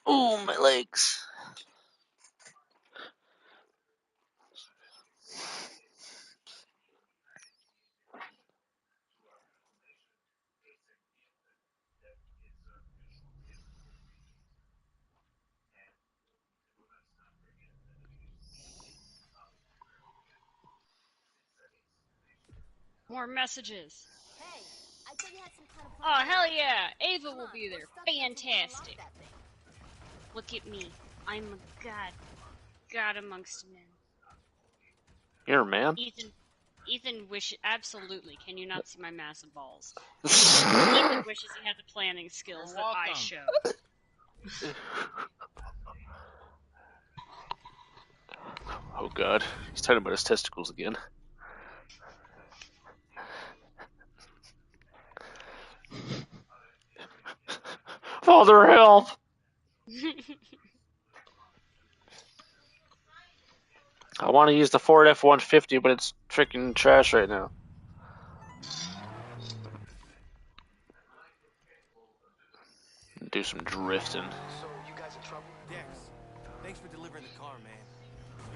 Oh, my legs. More messages. Hey, I thought you had some kind of Oh, plan. hell yeah. Ava Come will on, be there. let's stop until we unlock Fantastic. that thing. Look at me. I'm a god. God amongst men. You're a man? Ethan wishes... Absolutely. Can you not see my massive balls? Ethan wishes he had the planning skills that I show. Oh god, he's talking about his testicles again. Father, help! I want to use the Ford F-150, but it's freaking trash right now. Do some drifting. So, you guys in trouble? Dex, thanks for delivering the car, man.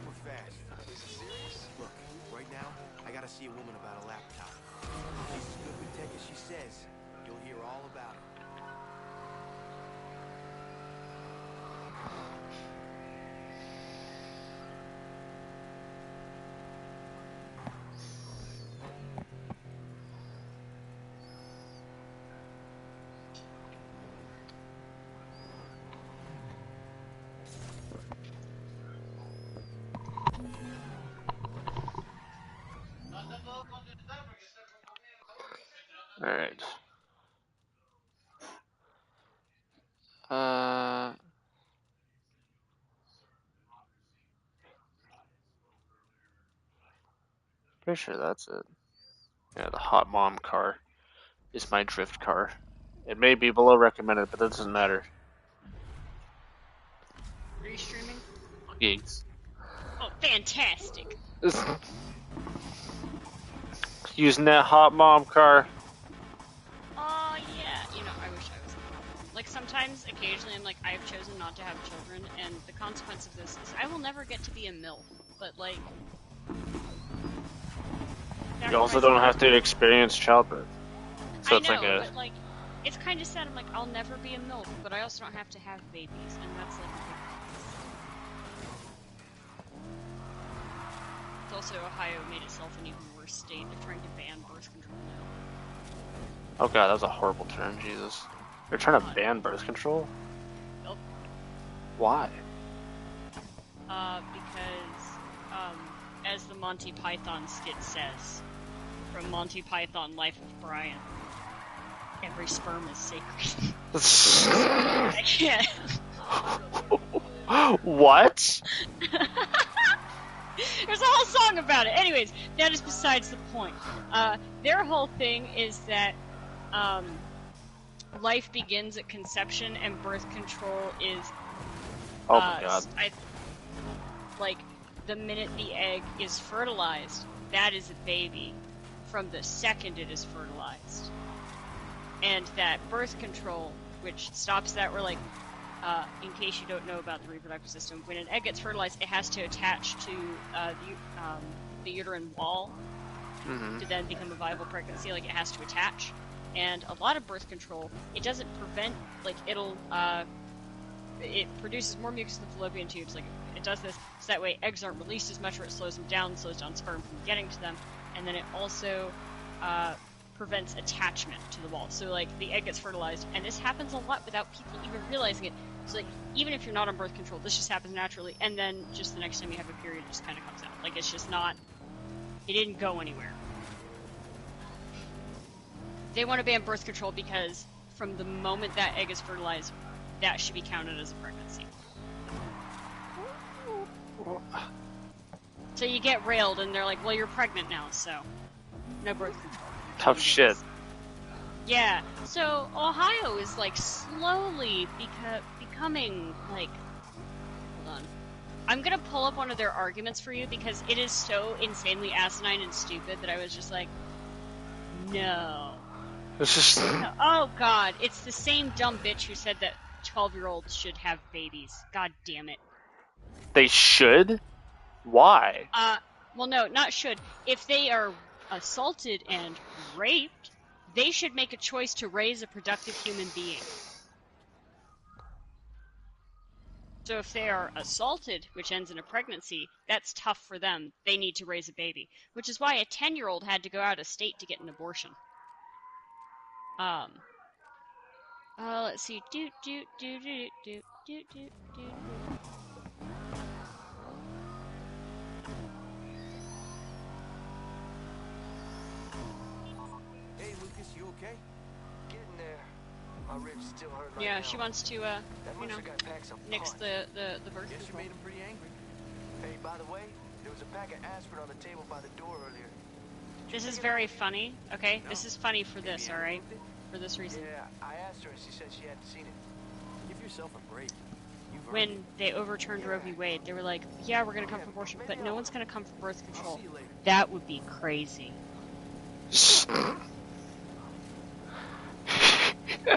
You were fast. Is it serious? Look, right now, I gotta see a woman about a laptop. If she's as good with tech as she says, you'll hear all about it. Alright. Pretty sure that's it. Yeah, the hot mom car is my drift car. It may be below recommended, but that doesn't matter. Are you streaming? Gigs. Oh, fantastic. Using that hot mom car. Oh, yeah. You know, I wish I was like, sometimes, occasionally, I'm like, I've chosen not to have children, and the consequence of this is I will never get to be a MILF. But, like... You also don't have to experience childbirth. So I it's know, like a... but, like, it's kind of sad. I'm like, I'll never be a MILF, but I also don't have to have babies, and that's, like, it's also Ohio made itself an even worse state. They're trying to ban birth control now. Oh god, that was a horrible term, Jesus. They're trying to ban birth control? Nope. Why? Because, as the Monty Python skit says, from Monty Python Life of Brian, every sperm is sacred. I can't. What? There's a whole song about it. Anyways, that is besides the point. Their whole thing is that life begins at conception and birth control is... Oh my god. Like, the minute the egg is fertilized, that is a baby. From the second it is fertilized. And that birth control, which stops that, we're like, in case you don't know about the reproductive system, when an egg gets fertilized, it has to attach to the uterine wall to then become a viable pregnancy. Like, it has to attach. And a lot of birth control, it doesn't prevent, like, it produces more mucus in the fallopian tubes. Like, it does this so that way eggs aren't released as much, or it slows them down, slows down sperm from getting to them. And then it also prevents attachment to the wall. So, like, the egg gets fertilized, and this happens a lot without people even realizing it. So, like, even if you're not on birth control, this just happens naturally, and then just the next time you have a period, it just kind of comes out. Like, it's just not... It didn't go anywhere. They want to ban birth control because from the moment that egg is fertilized, that should be counted as a pregnancy. So you get railed, and they're like, well, you're pregnant now, so no birth control. Tough shit. Yeah, so Ohio is, like, slowly becoming, like... Hold on. I'm gonna pull up one of their arguments for you, because it is so insanely asinine and stupid that I was just like, no. It's just... Oh god, it's the same dumb bitch who said that 12-year-olds should have babies. God damn it. They should? Why? Well, no, not should. If they are assaulted and raped, they should make a choice to raise a productive human being. So if they are assaulted, which ends in a pregnancy, that's tough for them. They need to raise a baby, which is why a 10-year-old had to go out of state to get an abortion. Let's see. Hey, Lucas, you okay? Getting there. My ribs still hurt right Yeah, now. she wants to, That you know, must've got packed some nix punch. the birth Guess you control. made him pretty angry. Hey, by the way, there was a pack of aspirin on the table by the door earlier. This is very funny, okay? No. This is funny for Maybe this, Anna alright? moved it? For this reason. Yeah, I asked her and she said she hadn't seen it. Give yourself a break. You've earned When it. they overturned Roe v. Wade, they were like, yeah, we're gonna come for abortion, but no one's gonna come for birth I'll control. see you later. That would be crazy.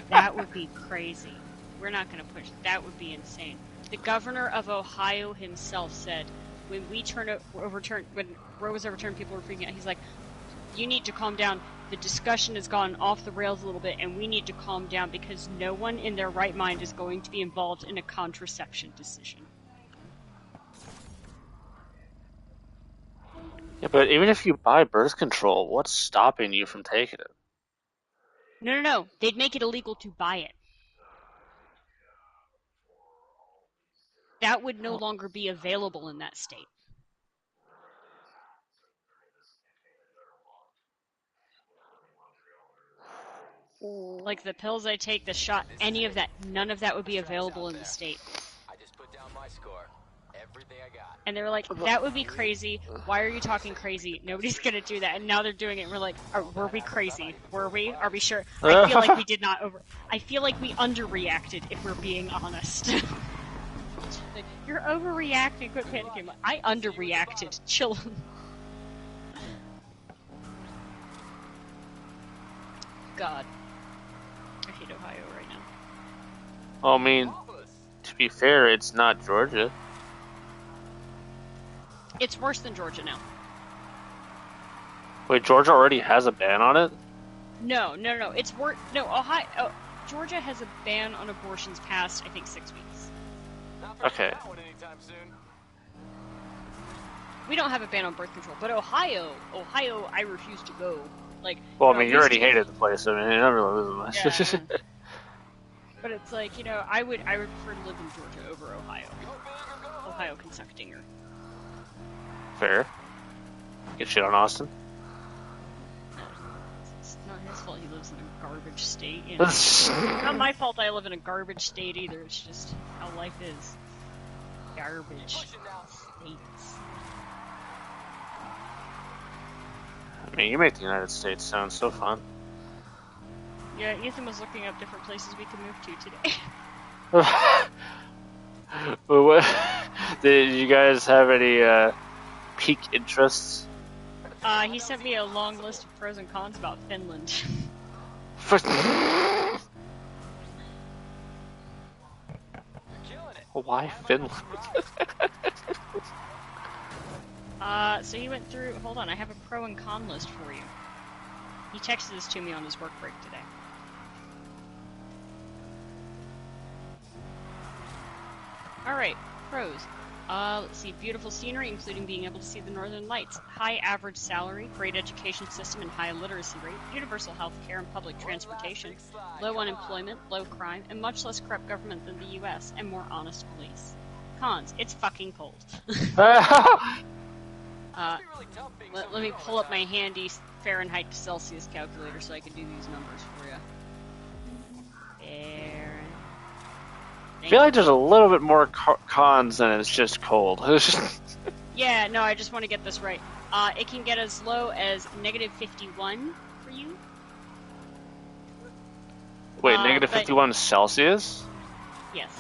That would be crazy. We're not gonna push. That would be insane. The governor of Ohio himself said, when Roe was overturned, people were freaking out. He's like, you need to calm down. The discussion has gone off the rails a little bit, and we need to calm down because no one in their right mind is going to be involved in a contraception decision. Yeah, but even if you buy birth control, what's stopping you from taking it? No. They'd make it illegal to buy it. That would no longer be available in that state. Like the pills I take, the shot, any of that, none of that would be available in the state. I just put down my score. Everything I got. And they were like, that would be crazy. Why are you talking crazy? Nobody's gonna do that. And now they're doing it. And we're like, were we crazy? Were we? Are we sure? I feel like we did not I feel like we underreacted, if we're being honest. Like, you're overreacting. Quit panicking. I underreacted. Chill. God. I hate Ohio right now. Well, I mean, to be fair, it's not Georgia. It's worse than Georgia now. Wait, Georgia already has a ban on it? No. It's worse. No, Ohio. Oh, Georgia has a ban on abortions past, I think, 6 weeks. Okay. That one anytime soon. We don't have a ban on birth control, but Ohio, I refuse to go. Like, Well, I know, mean, you we already still- hated the place. I mean, everyone lives in Yeah. But it's like, you know, I would prefer to live in Georgia over Ohio. Ohio can suck dinger. Fair. Get shit on Austin. It's not his fault he lives in a garbage state. You know? Not my fault I live in a garbage state either. It's just how life is. Garbage states. I mean, you make the United States sound so fun. Yeah, Ethan was looking up different places we could move to today. But what, did you guys have any peak interests? He sent me a long list of pros and cons about Finland. Why Finland? So he went through. Hold on, I have a pro and con list for you. He texted this to me on his work break today. Alright, pros. Let's see. Beautiful scenery, including being able to see the northern lights. High average salary, great education system and high literacy rate, universal health care and public transportation, low unemployment, low crime, and much less corrupt government than the US, and more honest police. Cons. It's fucking cold. Let me pull up my handy Fahrenheit to Celsius calculator so I can do these numbers for you. I feel like there's a little bit more cons than it's just cold. Yeah, no, I just want to get this right. It can get as low as negative 51 for you. Wait, negative but- 51 Celsius? Yes.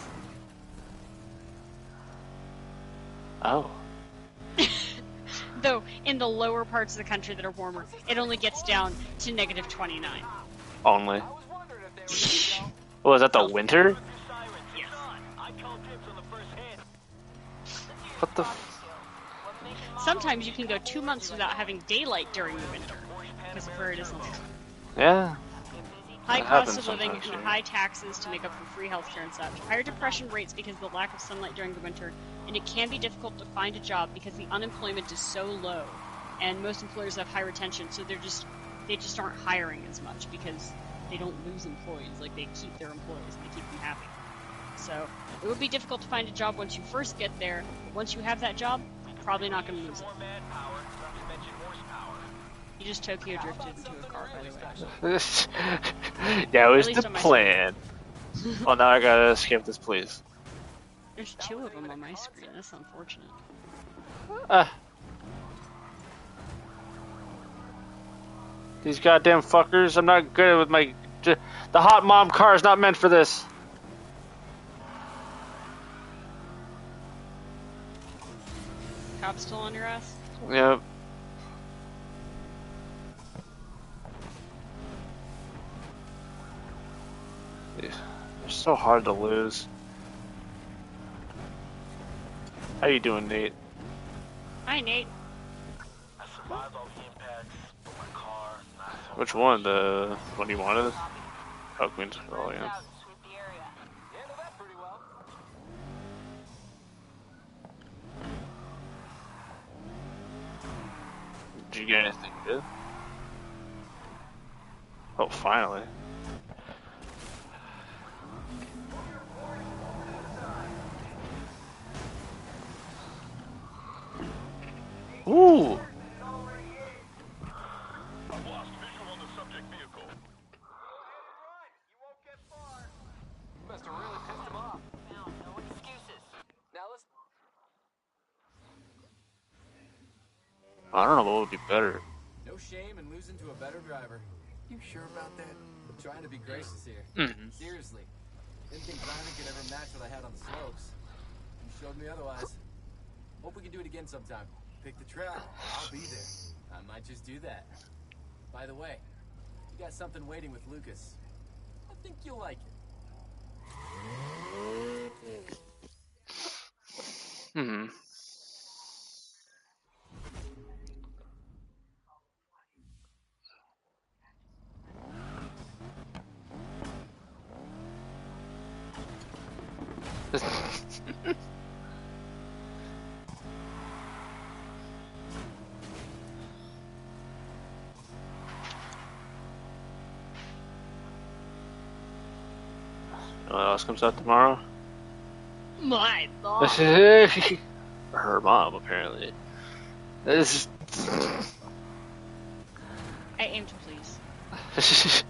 Oh. Though, in the lower parts of the country that are warmer, it only gets down to negative 29. Only. I was wondering if they were, Oh, is that the winter? What the? Sometimes you can go 2 months without having daylight during the winter because of where it is on the world. Yeah. High That cost happens of living sometimes, and yeah. high taxes to make up for free healthcare and such. Higher depression rates because of the lack of sunlight during the winter, and it can be difficult to find a job because the unemployment is so low, and most employers have high retention, so they just aren't hiring as much because they don't lose employees. Like, they keep their employees and they keep them happy. So it would be difficult to find a job once you first get there, but once you have that job, you're probably not going to lose it. You just Tokyo drifted into a car, by the way. Yeah, it was least the on my plan. Well, now I gotta escape this place. There's 2 of them on my screen. That's unfortunate. These goddamn fuckers. I'm not good with my... The hot mom car is not meant for this. Cop still on your ass? Yep. They're so hard to lose. How you doing, Nate? Hi, Nate. I survived all the impacts, but my car, not so Which one? The one you wanted? Oh, Queen's Roll, yeah. handled that pretty well. Did you get anything good? Oh, finally. Ooh! Must have really pissed him off. No excuses. Now let's. I don't know what would be better. No shame in losing to a better driver. You sure about that? I'm trying to be gracious here. Mhm. Seriously. Didn't think driving could ever match what I had on the slopes. You showed me otherwise. Hope we can do it again sometime. Pick the track. I'll be there. I might just do that. By the way, you got something waiting with Lucas. I think you'll like it. Hmm. What else comes out tomorrow? My mom. Her mom, apparently. This I aim to please. is...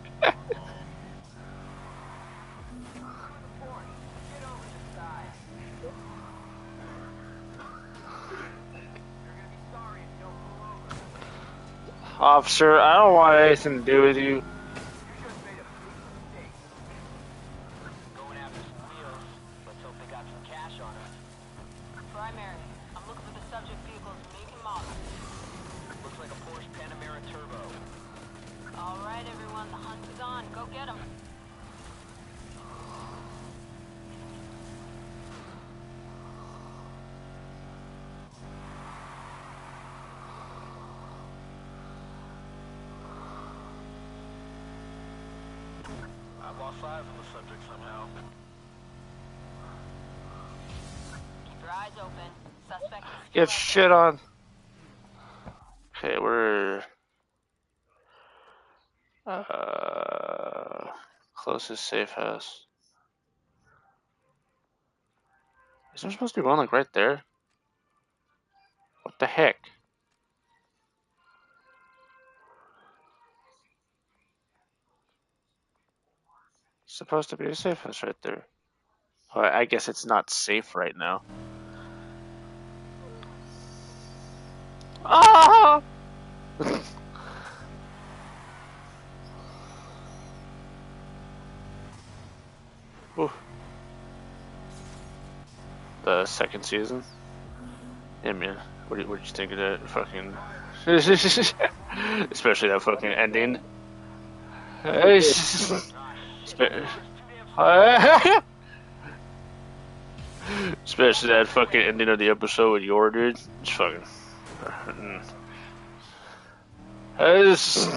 Officer, I don't want anything to do with you. Going after some wheels. Let's hope they got some cash on them. Primary. I'm looking for the subject vehicle's make and model. Looks like a Porsche Panamera Turbo. All right, everyone. The hunt is on. Go get him. I've lost sight of the subject somehow. Keep your eyes open. Suspect is still Get out shit on. Okay, we're... closest safe house. Is there supposed to be one like right there? What the heck? Supposed to be a safe house right there. Oh, I guess it's not safe right now. Ah! Ooh. The second season. Yeah, man. What did you think of that fucking? Especially that fucking ending. Especially that fucking ending of the episode with your dude. It's fucking. It's-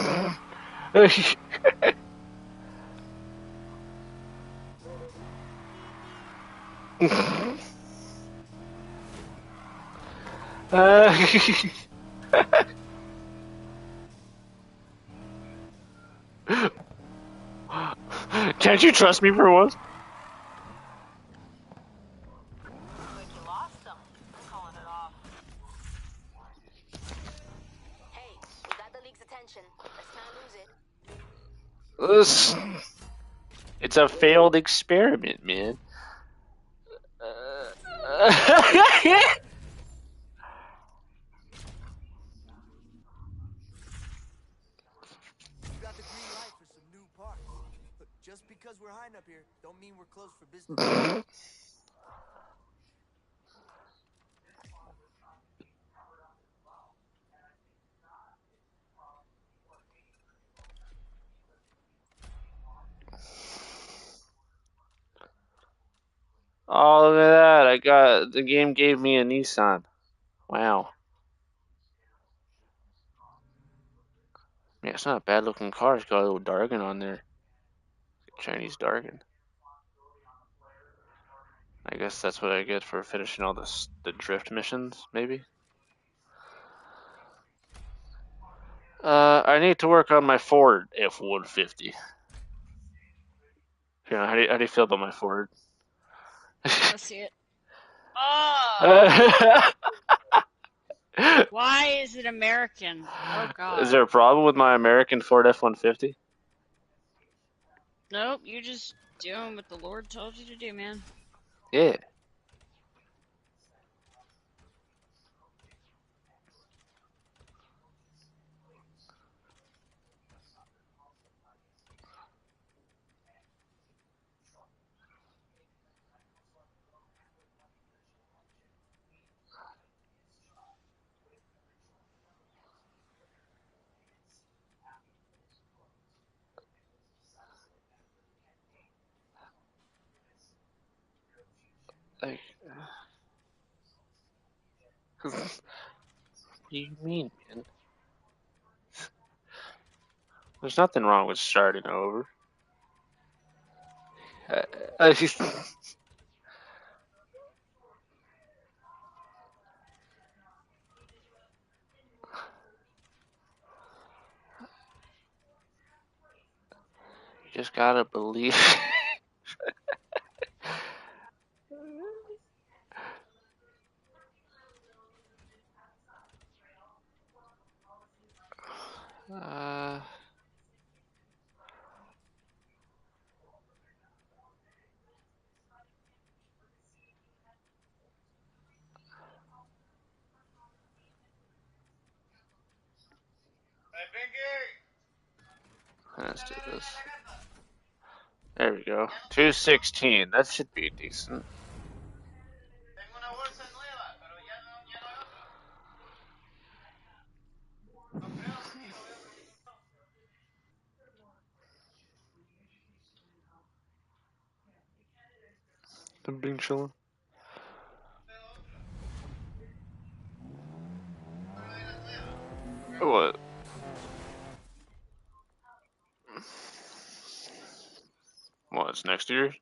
Can't you trust me for once? Like you lost them. I'm calling it off. Hey, we got the league's attention. Let's not lose it. It's a failed experiment, man. You got the green light for some new parts. Look, just because we're hiding up here, don't mean we're closed for business. Oh, look at that. The game gave me a Nissan. Wow. Yeah, it's not a bad looking car. It's got a little Dargan on there. Chinese Dargan. I guess that's what I get for finishing all the drift missions, maybe? I need to work on my Ford F-150. You know, how do you feel about my Ford? Let's see it. Oh! Why is it American? Oh God. Is there a problem with my American Ford F-150? Nope, you just doing what the Lord told you to do, man. Yeah. Like, what do you mean, man? There's nothing wrong with starting over. I just, you just gotta believe. uh, let's do this. There we go. 216. That should be decent. I'm being chilling. What? Well, it's next year.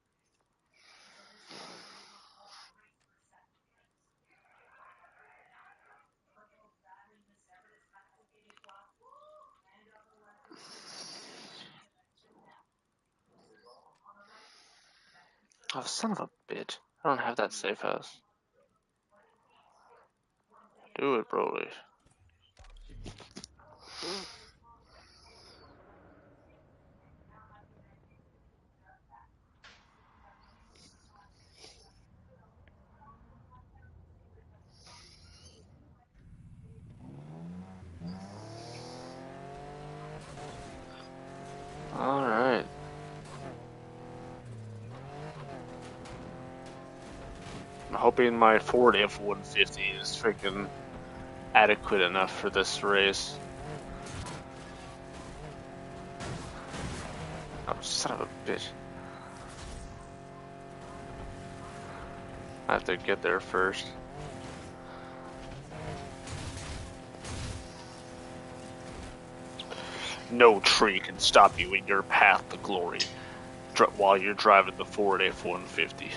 Oh, son of a bitch. I don't have that safe house. Do it, Broly. Alright. I'm hoping my Ford F-150 is freaking adequate enough for this race. Oh, son of a bitch. I have to get there first. No tree can stop you in your path to glory while you're driving the Ford F-150.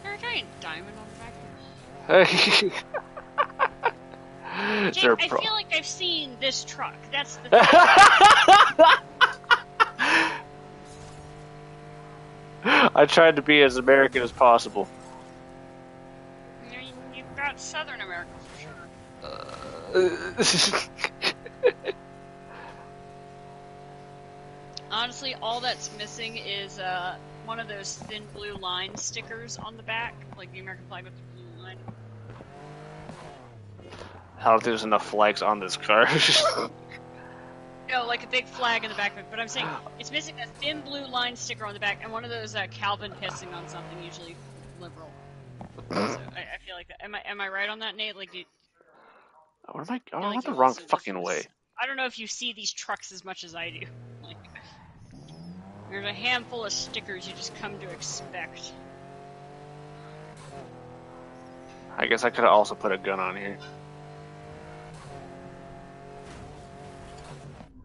There's a giant diamond on the back here. Jake, I feel like I've seen this truck. That's the thing. I tried to be as American as possible. You've got Southern America for sure. Honestly, all that's missing is one of those thin blue line stickers on the back, like the American flag with the blue line. I don't think there's enough flags on this car. No, like a big flag in the back of it. But I'm saying it's missing a thin blue line sticker on the back and one of those Calvin pissing on something, usually liberal. So I feel like that. Am I right on that, Nate? Like, What am I went the wrong fucking way. I don't know if you see these trucks as much as I do. Like, there's a handful of stickers you just come to expect. I guess I could have also put a gun on here.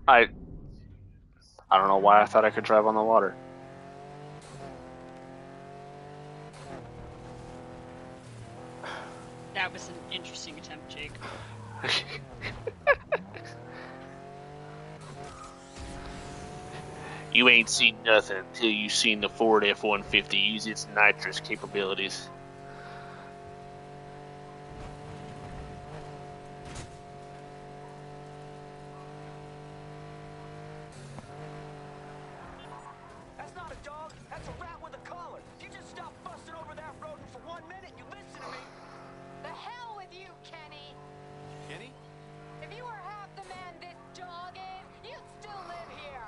I don't know why I thought I could drive on the water. That was an interesting attempt, Jake. You ain't seen nothing until you seen the Ford F-150 use its nitrous capabilities. That's not a dog, that's a rat with a collar. You just stop busting over that rodent for 1 minute, you listen to me. The hell with you, Kenny. Kenny? If you were half the man this dog is, you'd still live here.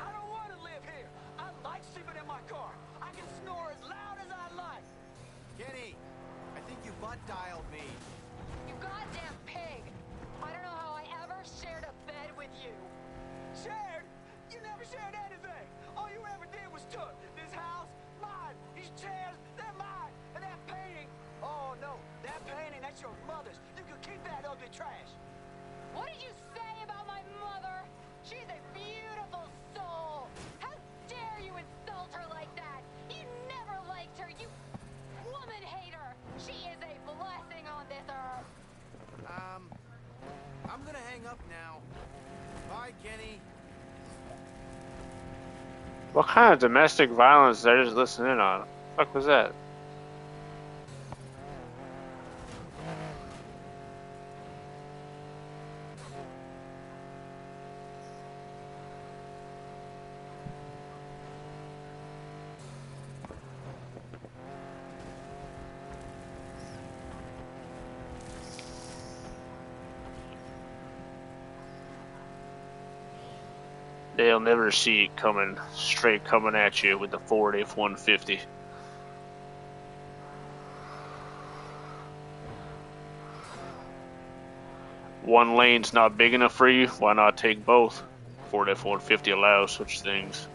I don't want to live here. I like sleeping in my car. I can snore as loud as I like. Kenny, I think you butt dialed me. You goddamn pig. I don't know how I ever shared a bed with you. Shared? You never shared anything. All you ever did was took this house, mine. These chairs, they're mine. And that painting, oh no, that painting, that's your mother's. You can keep that ugly trash. What did you say about my mother? She's a beautiful soul. How dare you insult her like that? You never liked her, you woman hater. She is a blessing on this earth. I'm gonna hang up now. Bye, Kenny. What kind of domestic violence did I just listen in on? What the fuck was that? They'll never see it coming, straight coming at you with the Ford F-150. One lane's not big enough for you, why not take both? Ford F-150 allows such things.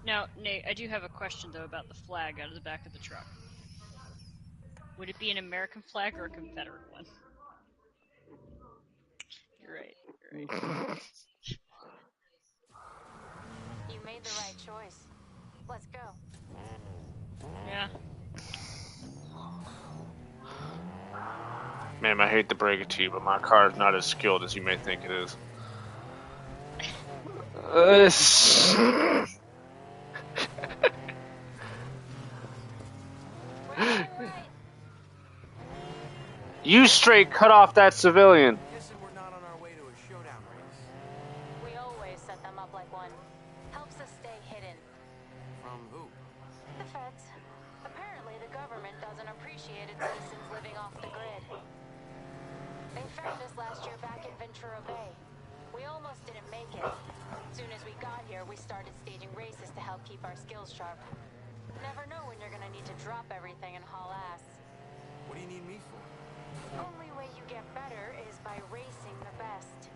Now, Nate, I do have a question, though, about the flag out of the back of the truck. Would it be an American flag or a Confederate one? You're right. You made the right choice. Let's go. Yeah. Ma'am, I hate to break it to you, but my car is not as skilled as you may think it is. You straight cut off that civilian. Guessing we're not on our way to a showdown race. We always set them up like one. Helps us stay hidden. From who? The feds. Apparently the government doesn't appreciate its citizens living off the grid. They found us last year back in Ventura Bay. We almost didn't make it. Soon as we got here, we started staging races to help keep our skills sharp. Never know when you're gonna need to drop everything and haul ass. What do you need me for? Only way you get better is by racing the best.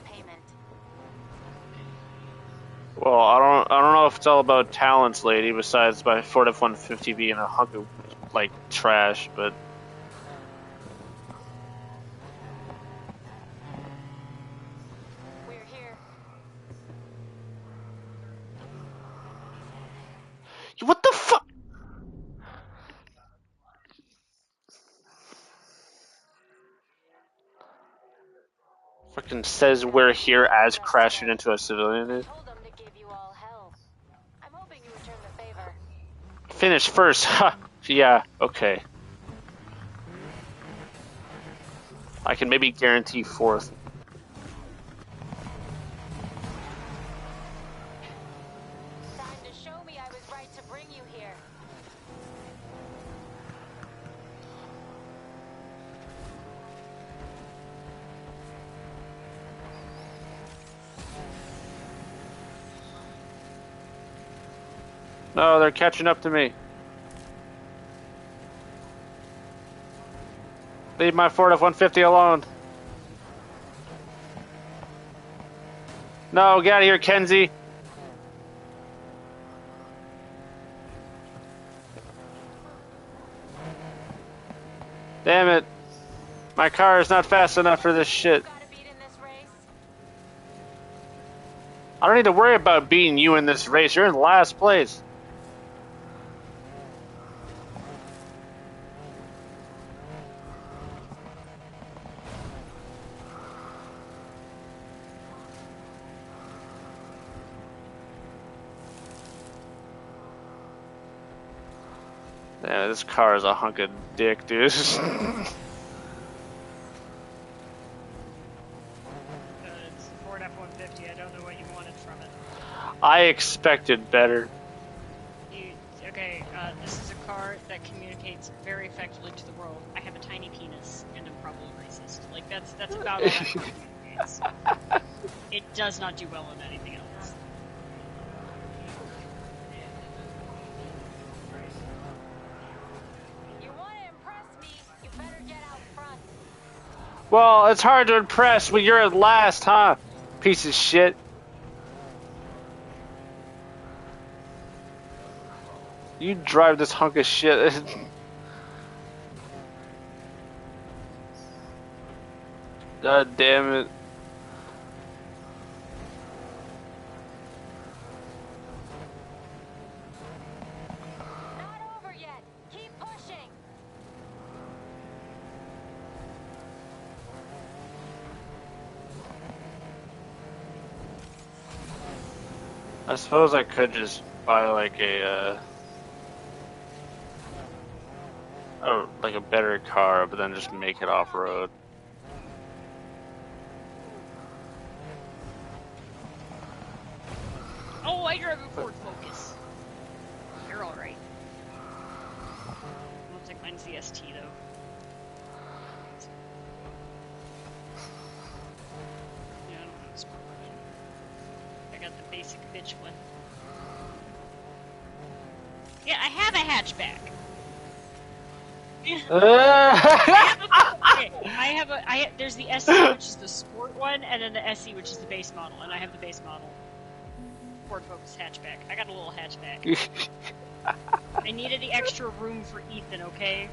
payment. Well, I don't know if it's all about talents, lady. Besides my Ford F-150 being a hunk of like trash, but We're here. what the fuck? Fucking says we're here as crashing into a civilian. I told them to give you all hell. I'm hoping you return the favor. Finish first. Ha. Yeah. Okay. I can maybe guarantee fourth. Time to show me I was right to bring you here. No, they're catching up to me. Leave my Ford F-150 alone. No, get out of here, Kenzie. Damn it. My car is not fast enough for this shit. Gotta beat in this race. I don't need to worry about beating you in this race. You're in last place. Yeah, this car is a hunk of dick, dude. It's Ford F-150. I don't know what you wanted from it. I expected better. Okay, this is a car that communicates very effectively to the world. I have a tiny penis, and I'm probably racist. Like, that's about all that car communicates. It does not do well on anything else. You want to impress me, you better get out front. Well, it's hard to impress when you're at last, huh? Piece of shit. You drive this hunk of shit. God damn it. Not over yet. Keep pushing. I suppose I could just buy like like a better car, but then just make it off-road. Oh, I drive a Ford Focus. You're alright. Looks like mine's the ST, though. Yeah, I don't have a sport version. I got the basic bitch one. Yeah, I have a hatchback. There's the SE, which is the sport one, and then the SE, which is the base model, and I have the base model Ford Focus hatchback. I got a little hatchback. I needed the extra room for Ethan, okay?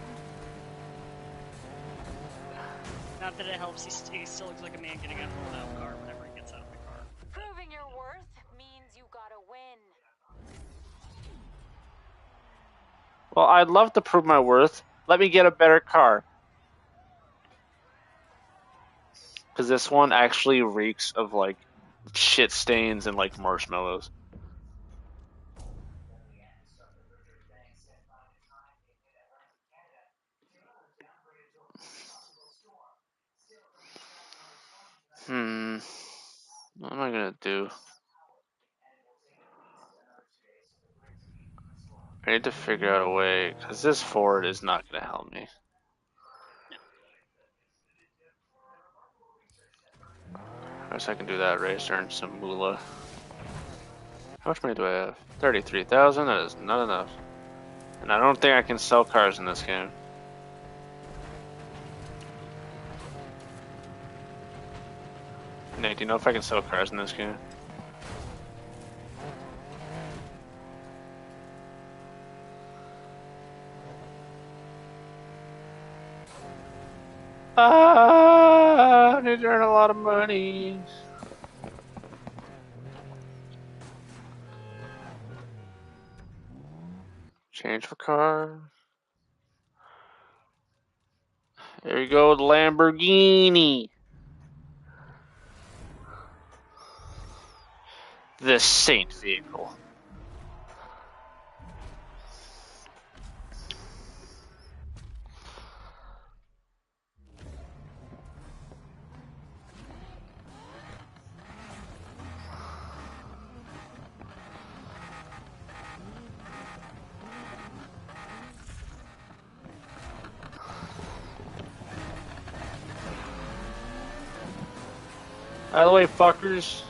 Not that it helps, he still looks like a man getting out of a car whenever he gets out of the car. Proving your worth means you gotta win. Well, I'd love to prove my worth. Let me get a better car. Because this one actually reeks of, like, shit stains and, like, marshmallows. What am I gonna do? I need to figure out a way, because this Ford is not gonna help me. I guess I can do that race, earn some moolah. How much money do I have? 33,000? That is not enough. And I don't think I can sell cars in this game. Nate, do you know if I can sell cars in this game? I need to earn a lot of money. Change for car. There you go, the Lamborghini. The Saint vehicle. Out of the way, fuckers.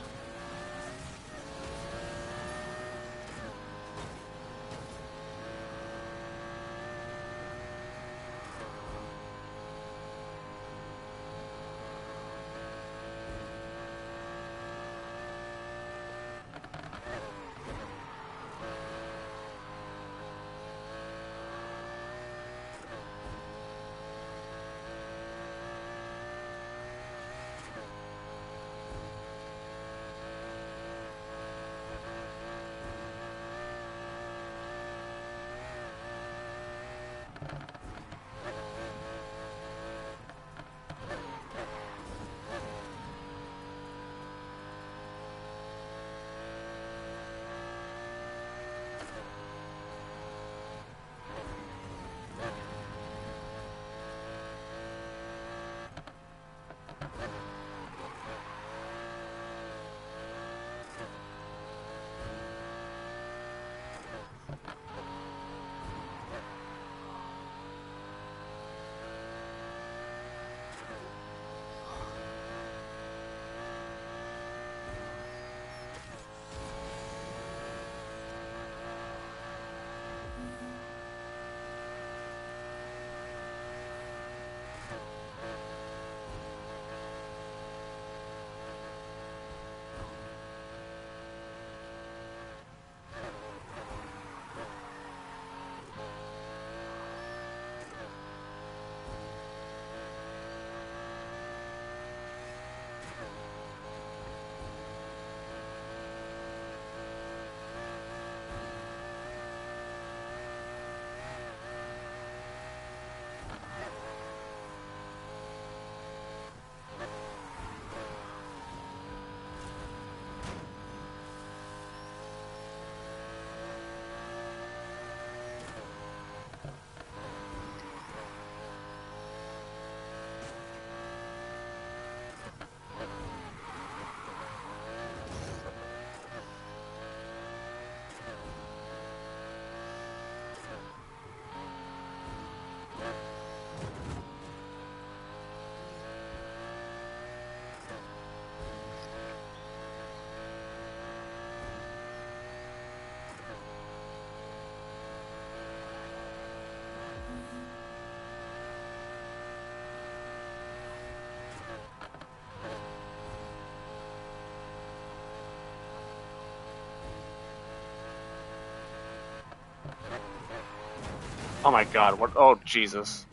Oh my god, what? Oh, Jesus.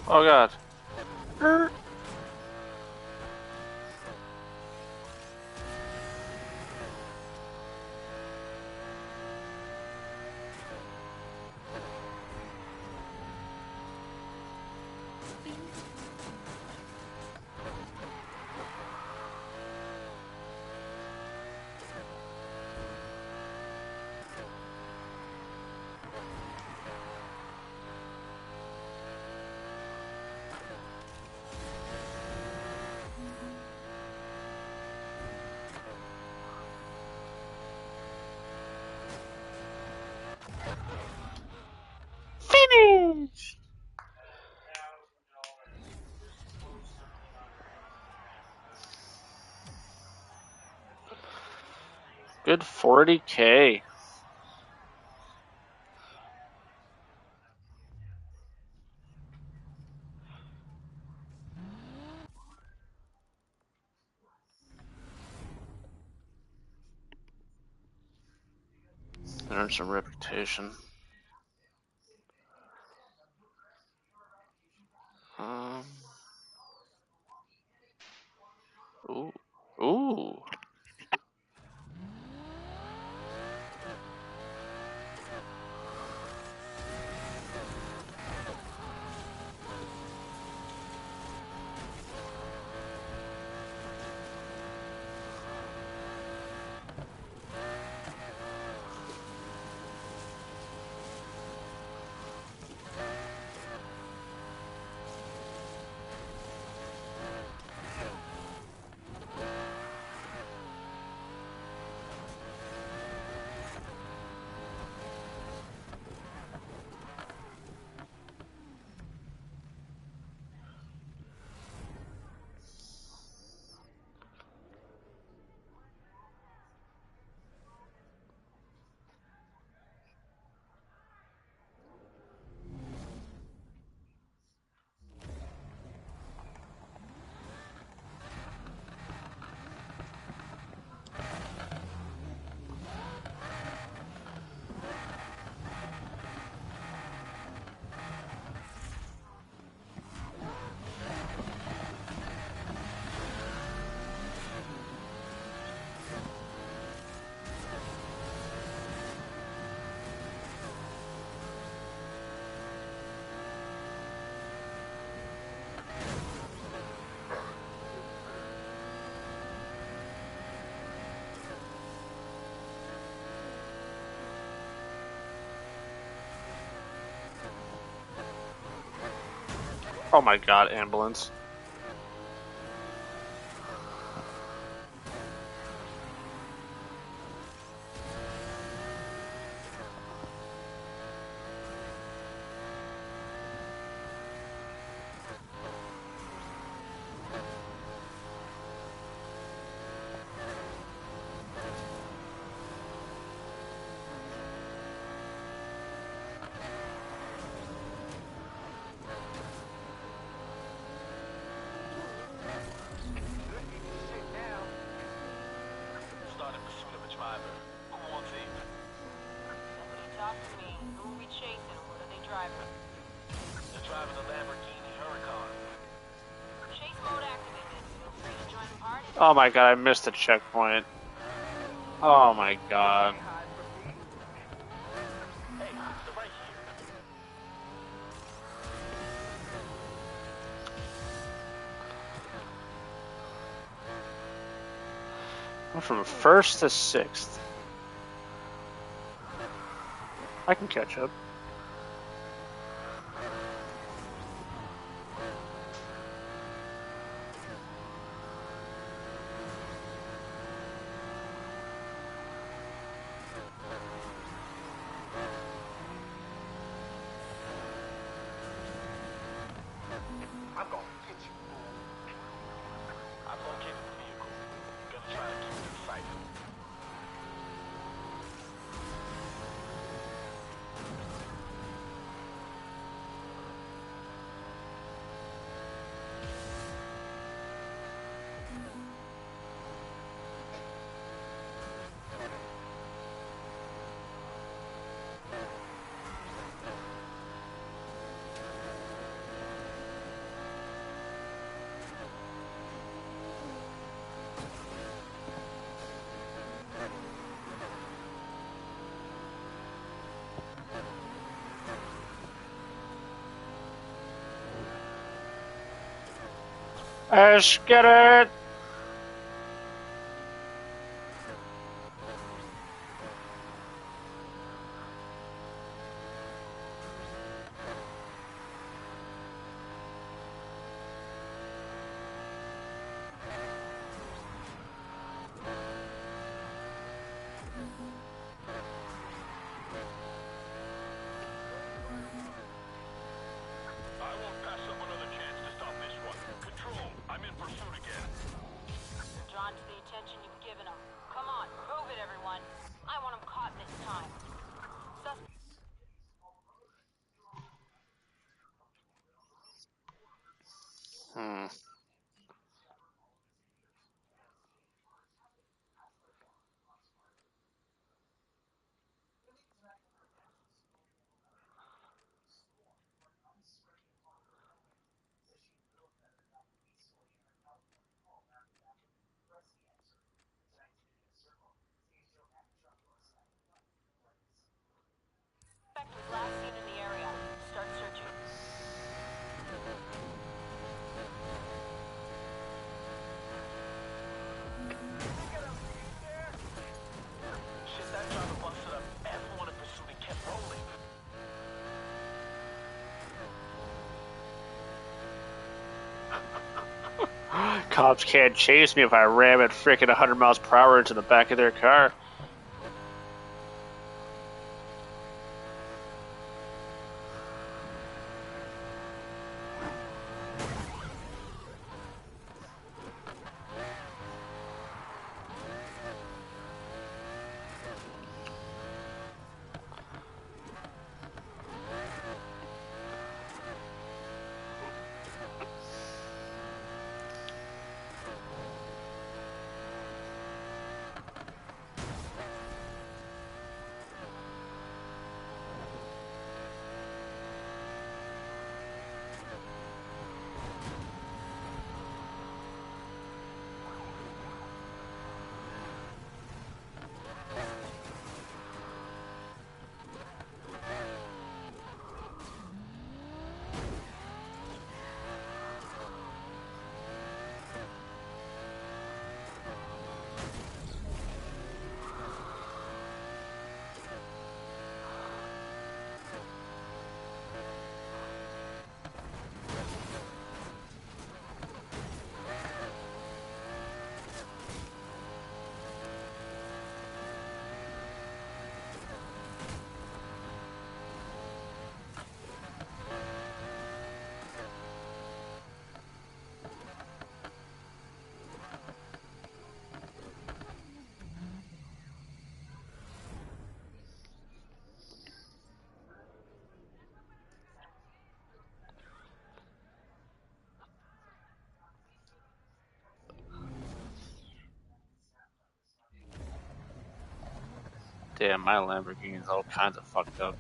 Oh god. Good 40K. Earn some reputation. Ooh. Ooh. Oh my god, ambulance. Start in pursuit of a driver. Who wants in? Nobody talk to me. Who are we chasing? What are they driving? They're driving a Lamborghini Huracan. Chase mode activated. Feel free to join the party. Oh my god, I missed the checkpoint. Oh my god. Hey, they're right here. Went from first to sixth. I can catch up. I'm gonna get you, fool. I've located the vehicle. Gonna try to keep it in sight. Let's get it! I won't pass up another chance to stop this one. Control, I'm in pursuit again. They're drawn to the attention you've given them. Come on, move it, everyone. I want him caught this time. Hmm. Suspect was last seen in the area. Start searching. Shit, that driver busted up everyone in pursuit and kept rolling. Cops can't chase me if I ram at freaking 100 miles per hour into the back of their car. Damn, my Lamborghini is all kinds of fucked up.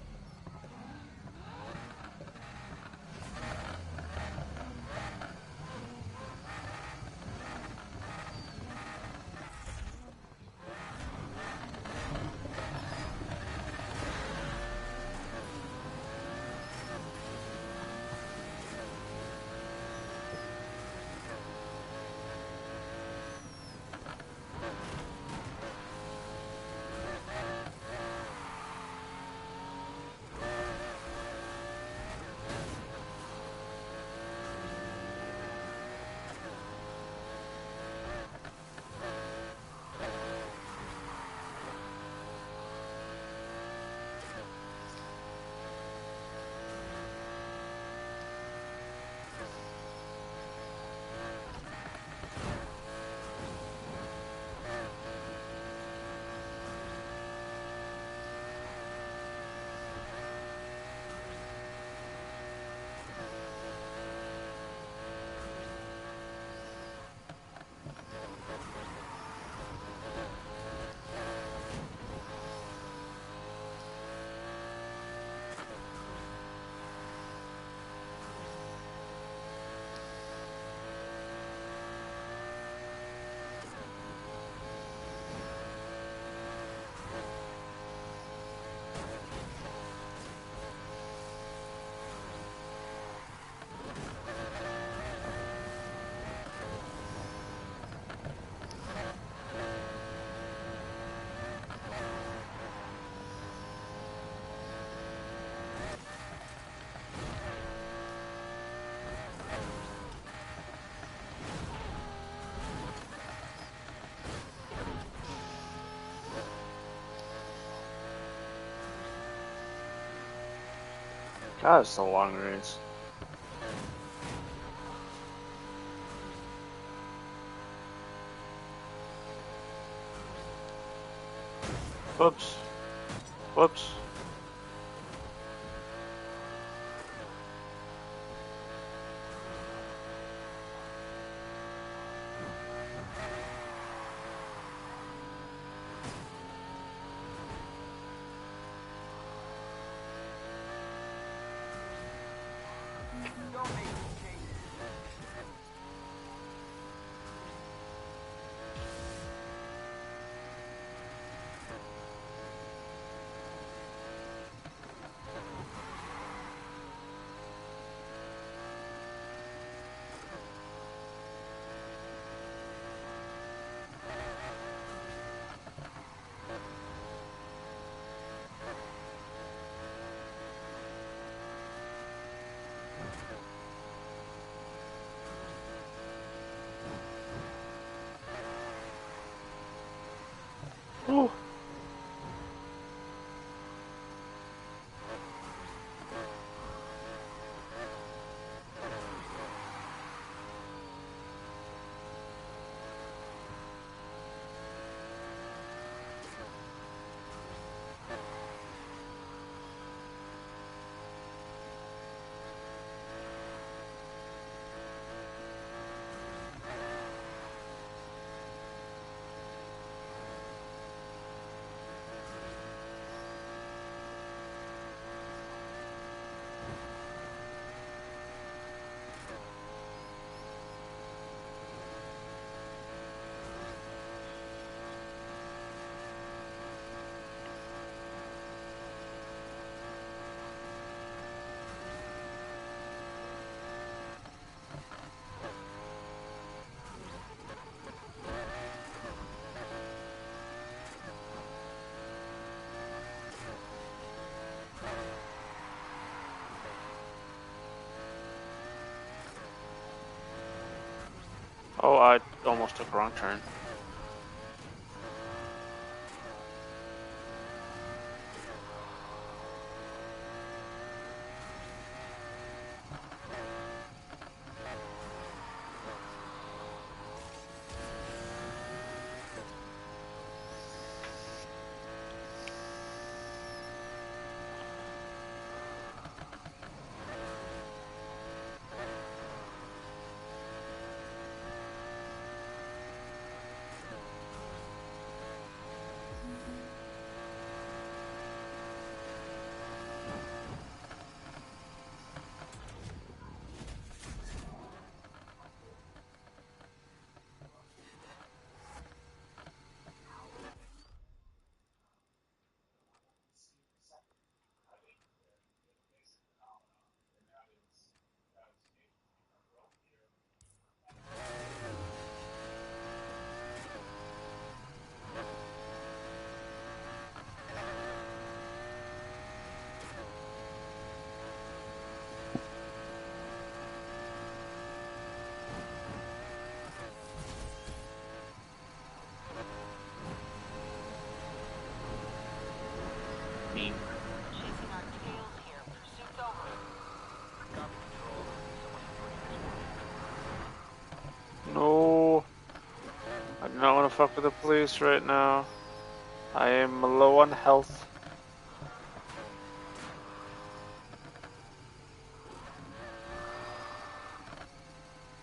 God, it's a long race. Whoops. Whoops. Don't make me change. Ooh. Oh, I almost took a wrong turn. Mean. Chasing our tails here. Pursuit's over. Copy control. Someone is bringing this way. No. I do not want to fuck with the police right now. I am low on health.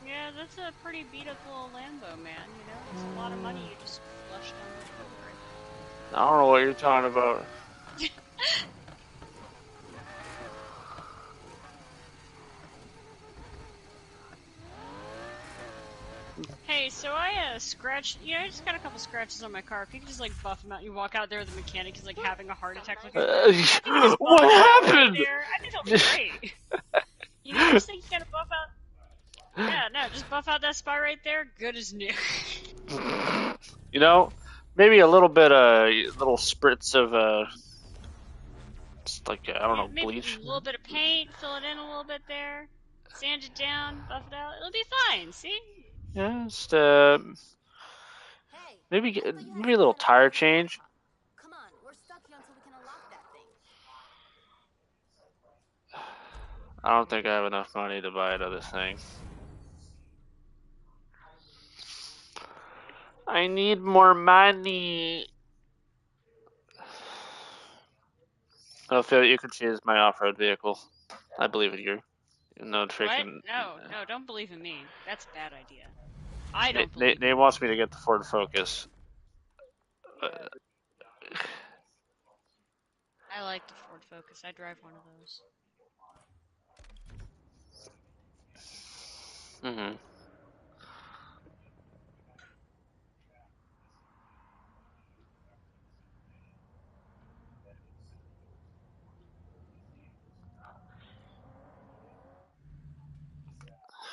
Yeah, that's a pretty beat up little Lambo, man. You know, it's a lot of money you just flushed down the toilet right I don't know what you're talking about. there. Hey, so I scratched. You know, I just got a couple scratches on my car. If you could just like buff them out, you walk out there, the mechanic is like having a heart attack. Like, just buff What them out right happened? there. I think it'll be great. You know, I just think you gotta buff out. Yeah, no, just buff out that spot right there. Good as new. You know, maybe a little bit, little spritz of, just like, I don't know, Maybe bleach. a little bit of paint, fill it in a little bit there, sand it down, buff it out. It'll be fine. See? Yeah, just, Hey, maybe, I thought you had maybe a some little kind of tire plan for change. backup. Come on, we're stuck here until we can unlock that thing. I don't think I have enough money to buy another thing. I need more money. Oh, Phil, you can choose my off-road vehicle. I believe in you. No What? freaking. No, no, don't believe in me. That's a bad idea. I don't believe Nate in wants me to get the Ford Focus. I like the Ford Focus. I drive one of those. Mm-hmm.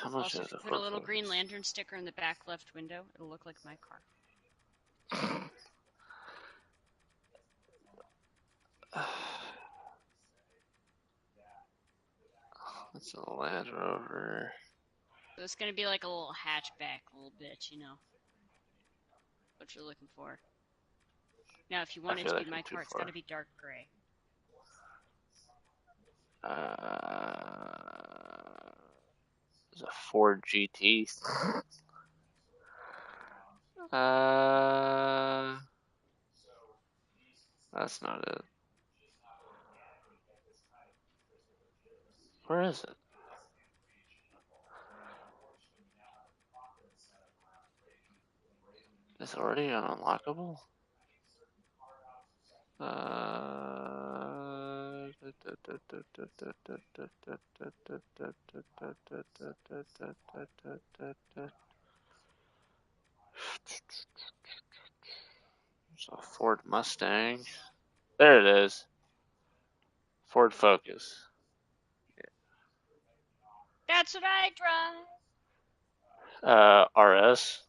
How much Also, is if the you put a Ford little Focus? green lantern sticker in the back left window, it'll look like my car. It's a Land Rover. So it's gonna be like a little hatchback, a little bitch, you know. What you're looking for. Now, if you I want it feel to be like I'm my too car, it's far. gotta be dark gray. It's a Ford GT. That's not it. Where is it? Is it already unlockable? It's a Ford Mustang. There it is. Ford Focus. That's what I drive! RS.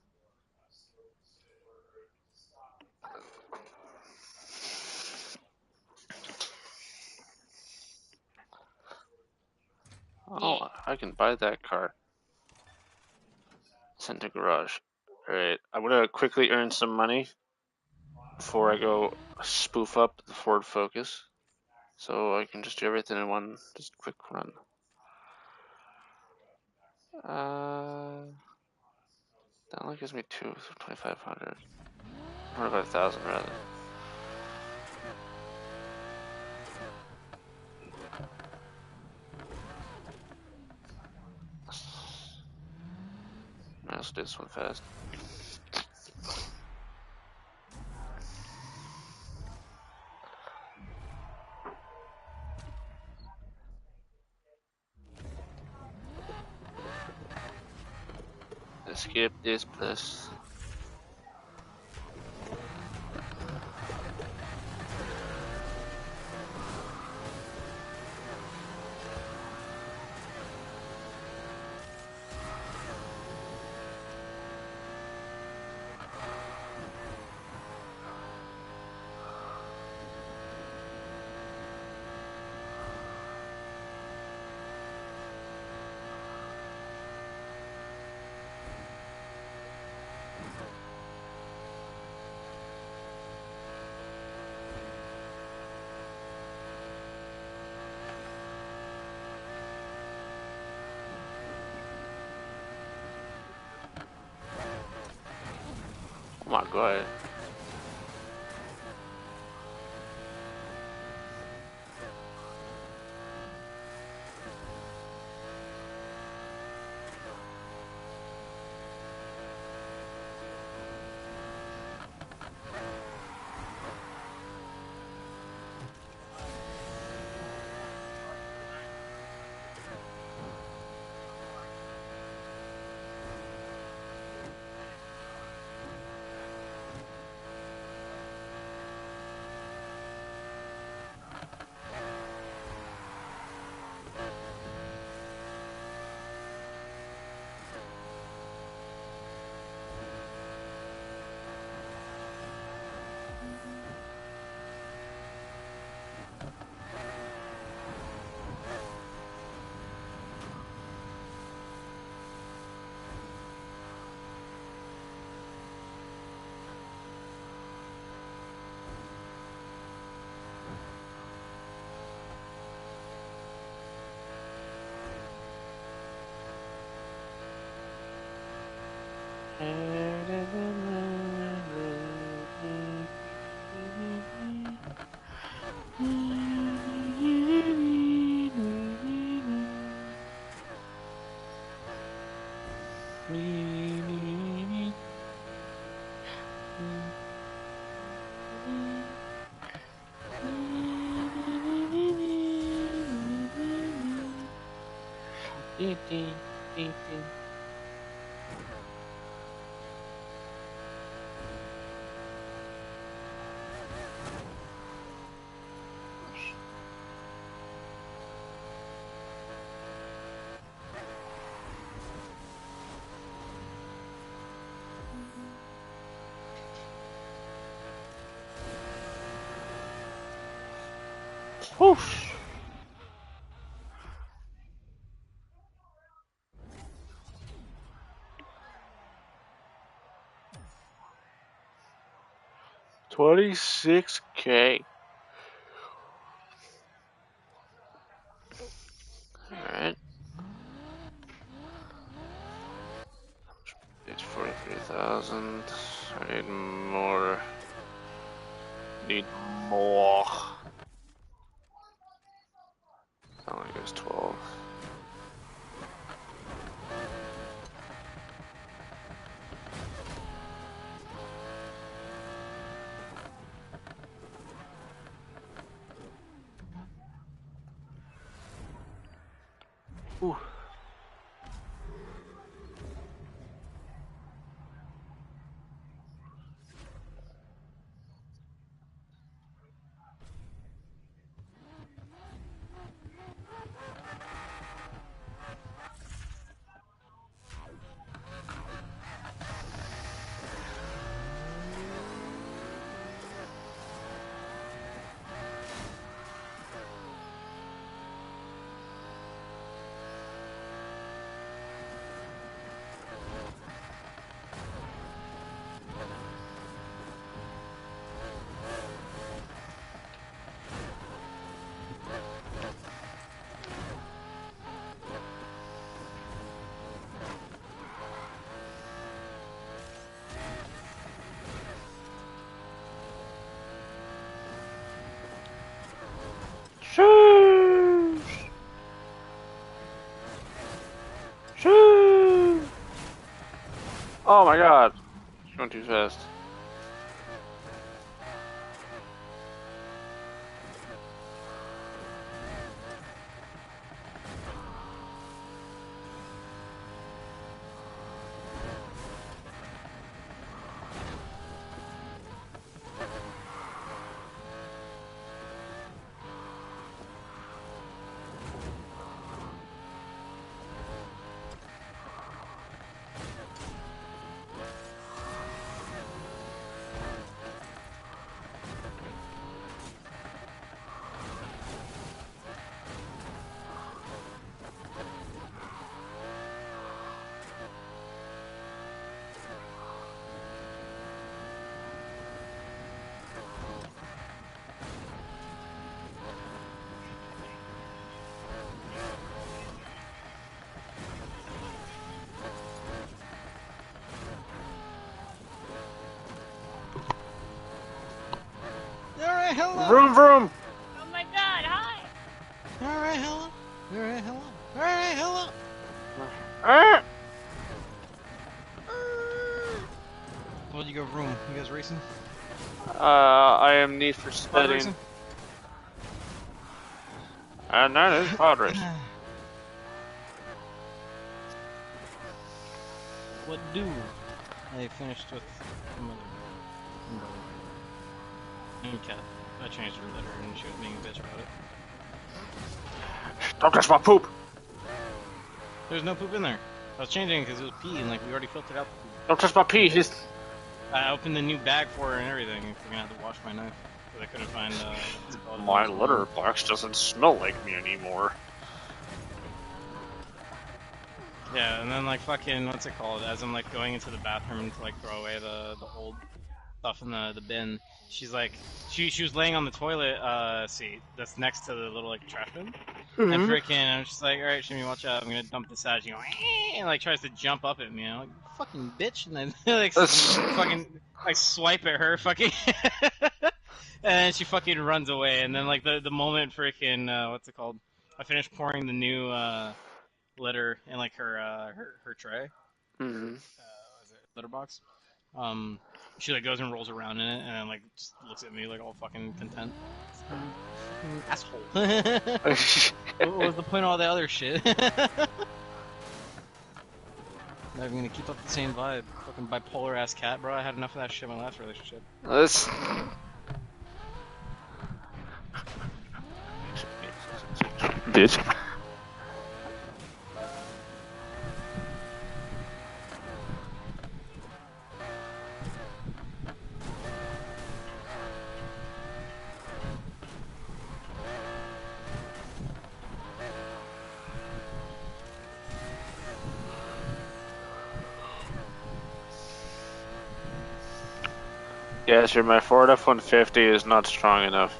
Oh, Yeah. I can buy that car. Send to garage. Alright, I'm gonna quickly earn some money before I go spoof up the Ford Focus. So I can just do everything in one just quick run. That only gives me 2,500. 25,000 rather. Let's do this one fast. Escape this place. Oh my god. Whoosh. $26K. Alright. It's 43,000. I need more. Need more. That only goes 12. Ooh. Shoo! Shoo! Oh my god. She's going too fast. Alright, hello. Vroom vroom! Oh my god, hi! Alright, hello. Alright, hello. Alright, hello. Ah! Well, you go room. You guys racing? I am Need for Pod Speeding. racing? And that is pod racing. What do? I finished with mother. And cat. I changed her letter and she was being a bitch about it. Don't touch my poop! There's no poop in there. I was changing because it was pee and like we already filtered out the poop. Don't touch my pee! He's... I opened the new bag for her and everything. I'm gonna have to wash my knife because I couldn't find. What's it called? My litter box doesn't smell like me anymore. Yeah, and then like fucking what's it called? As I'm like going into the bathroom to like throw away the old stuff in the bin, she's like she was laying on the toilet seat that's next to the little like trash bin. And freaking, I'm just like, all right, Shimmy, watch out! I'm gonna dump this out. She goes, and like tries to jump up at me. I'm like, fucking bitch, and then like fucking like swipe at her, fucking, and then she fucking runs away. And then like the moment freaking what's it called? I finished pouring the new litter in like her tray. Mm-hmm. Was it litter box? She like goes and rolls around in it, and then like just looks at me like all fucking content. Asshole. What was the point of all the other shit? Not even gonna keep up the same vibe. Fucking bipolar ass cat, bro. I had enough of that shit in my last relationship. Let's. Bitch. Yeah, sure, my Ford F-150 is not strong enough.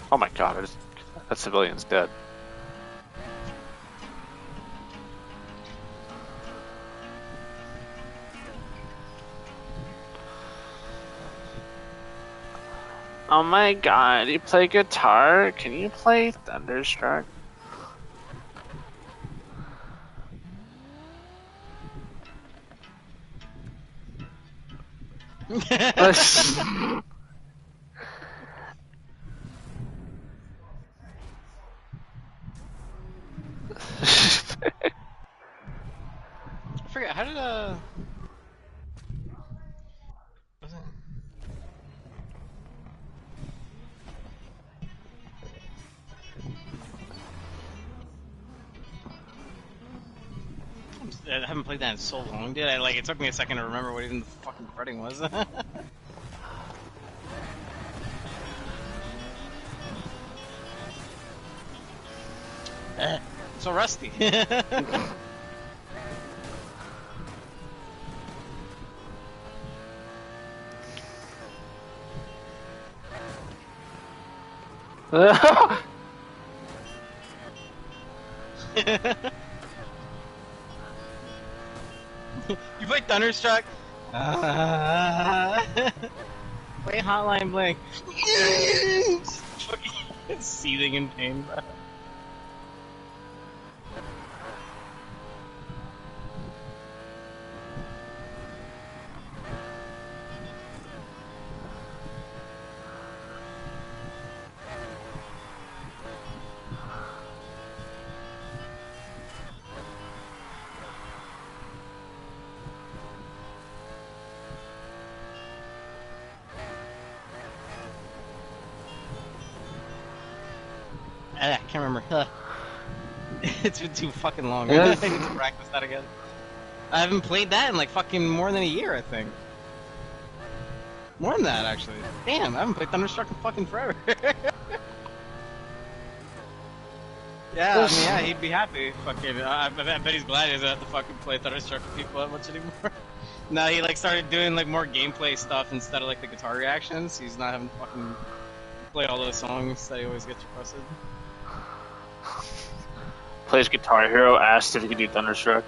Oh my god, that civilian's dead. Oh my god, you play guitar? Can you play Thunderstruck? I forget, how did was it? I haven't played that in so long, did I? Like, it took me a second to remember what even the fucking fretting was. So rusty. You play Thunderstruck? Play Hotline Bling. Fucking seething in pain, bro. I can't remember. It's been too fucking long. I need to practice that again. I haven't played that in like fucking more than a year, I think. More than that, actually. Damn, I haven't played Thunderstruck in fucking forever. Yeah, I mean, yeah, he'd be happy. Fucking, I bet he's glad he doesn't have to fucking play Thunderstruck with people that much anymore. Now he like started doing like more gameplay stuff instead of like the guitar reactions. He's not having to fucking play all those songs that he always gets requested. Plays Guitar Hero, asked if he could do Thunderstruck.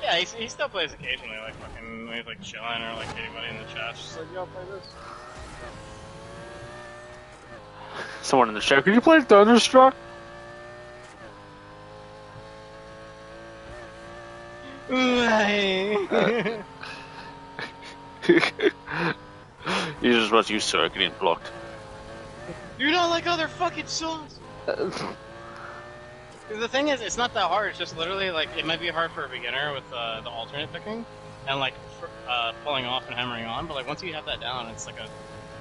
Yeah, he still plays occasionally, like fucking when he's like chilling or like anybody in the chat. Just like, yo, play this. Someone in the chat, could you play Thunderstruck? You just was used to it getting blocked. You don't like other fucking songs. The thing is, it's not that hard. It's just literally like it might be hard for a beginner with the alternate picking and like pulling off and hammering on. But like once you have that down, it's like a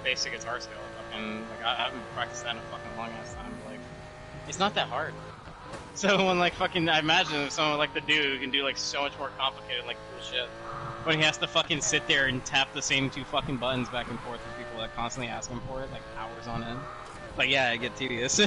basic guitar skill. Fucking like I haven't practiced that in a fucking long ass time. But, like it's not that hard. So when like fucking I imagine if someone like the dude who can do like so much more complicated like cool shit, when he has to fucking sit there and tap the same two fucking buttons back and forth with people that constantly ask him for it like hours on end. Like yeah, it gets tedious.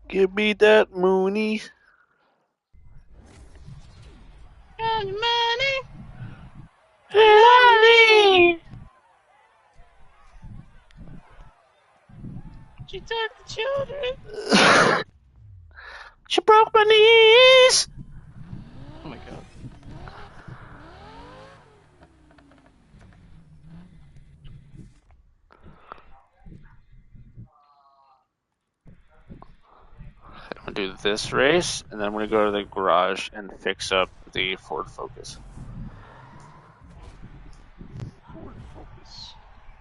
Give me that Mooney. Got money. Money. She took the children. She broke my knees. Oh my god. I'm gonna do this race, and then I'm gonna go to the garage and fix up the Ford Focus.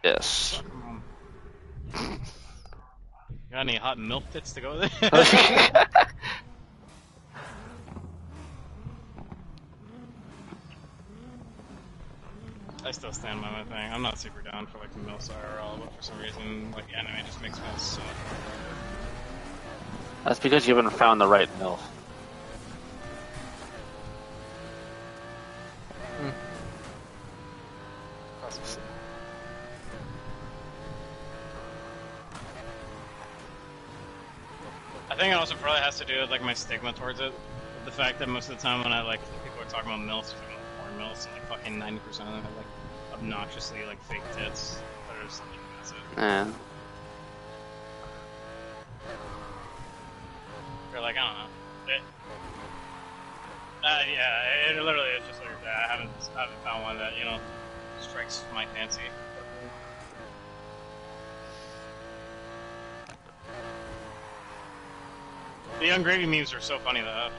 Yes. Got any hot milk tits to go there? I still stand by my thing. I'm not super down for like the MILFs IRL, but for some reason, like anime just makes me so. That's because you haven't found the right MILF. I think it also probably has to do with like my stigma towards it. The fact that most of the time when I like people are talking about MILFs, talking about porn MILFs, and like fucking 90% of them have like obnoxiously like fake tits that are just like massive. Yeah. Or like I don't know. Yeah, it literally is just like that. I haven't found one that strikes my fancy. The Young Gravy memes are so funny though.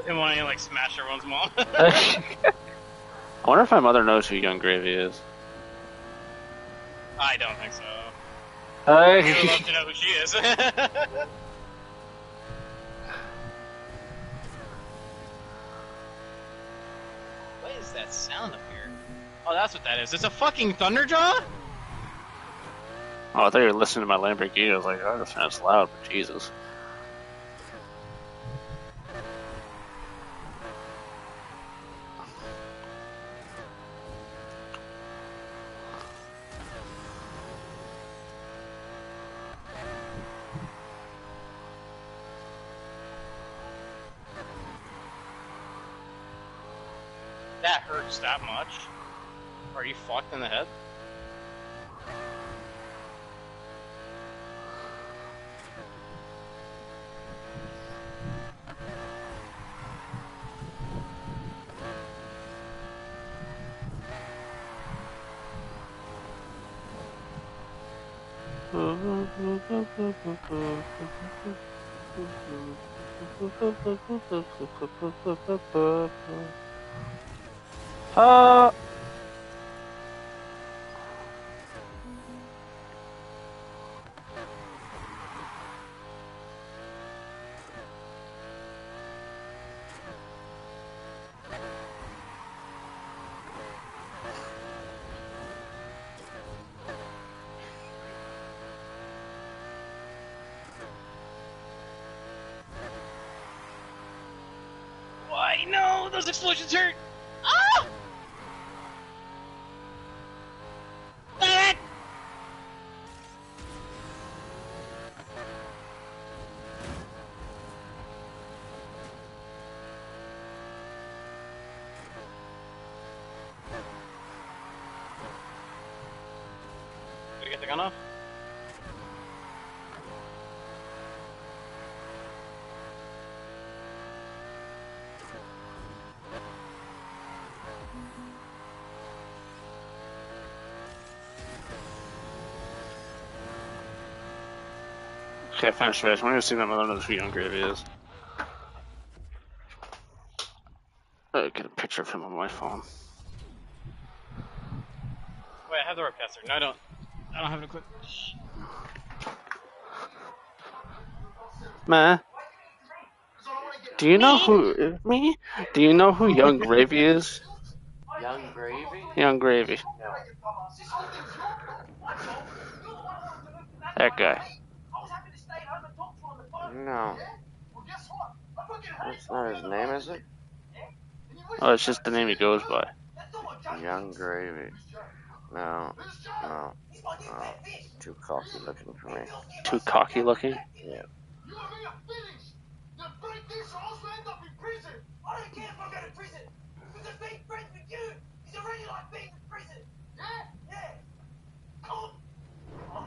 Him wanting to like smash everyone's mom. I wonder if my mother knows who Young Gravy is. I don't think so. I would love Hey. to know who she is. What is that sound up here? Oh, that's what that is. It's a fucking Thunderjaw? Oh, I thought you were listening to my Lamborghini. I was like, oh, that sounds loud, but Jesus. That hurts that much? Are you fucked in the head? Why? No! Those explosions hurt! Ah! Damn it! Did I get the gun off? Okay, finish race. I'm gonna see my mother knows who Young Gravy is. Get a picture of him on my phone. Wait, I have the repaster. No, I don't. I don't have it equipped. Ma, do you know who me? Do you know who Young Gravy is? Young Gravy? Young Gravy. That guy. No. That's not his name, is it? Oh, it's just the name he goes by. Young Gravy. No. Too cocky looking for me. Too cocky looking? Yeah. not finished. You break this, or else you end up in prison. I don't care if I go to prison. Because being friends with you is already like being in prison. Yeah? Yeah. Come on.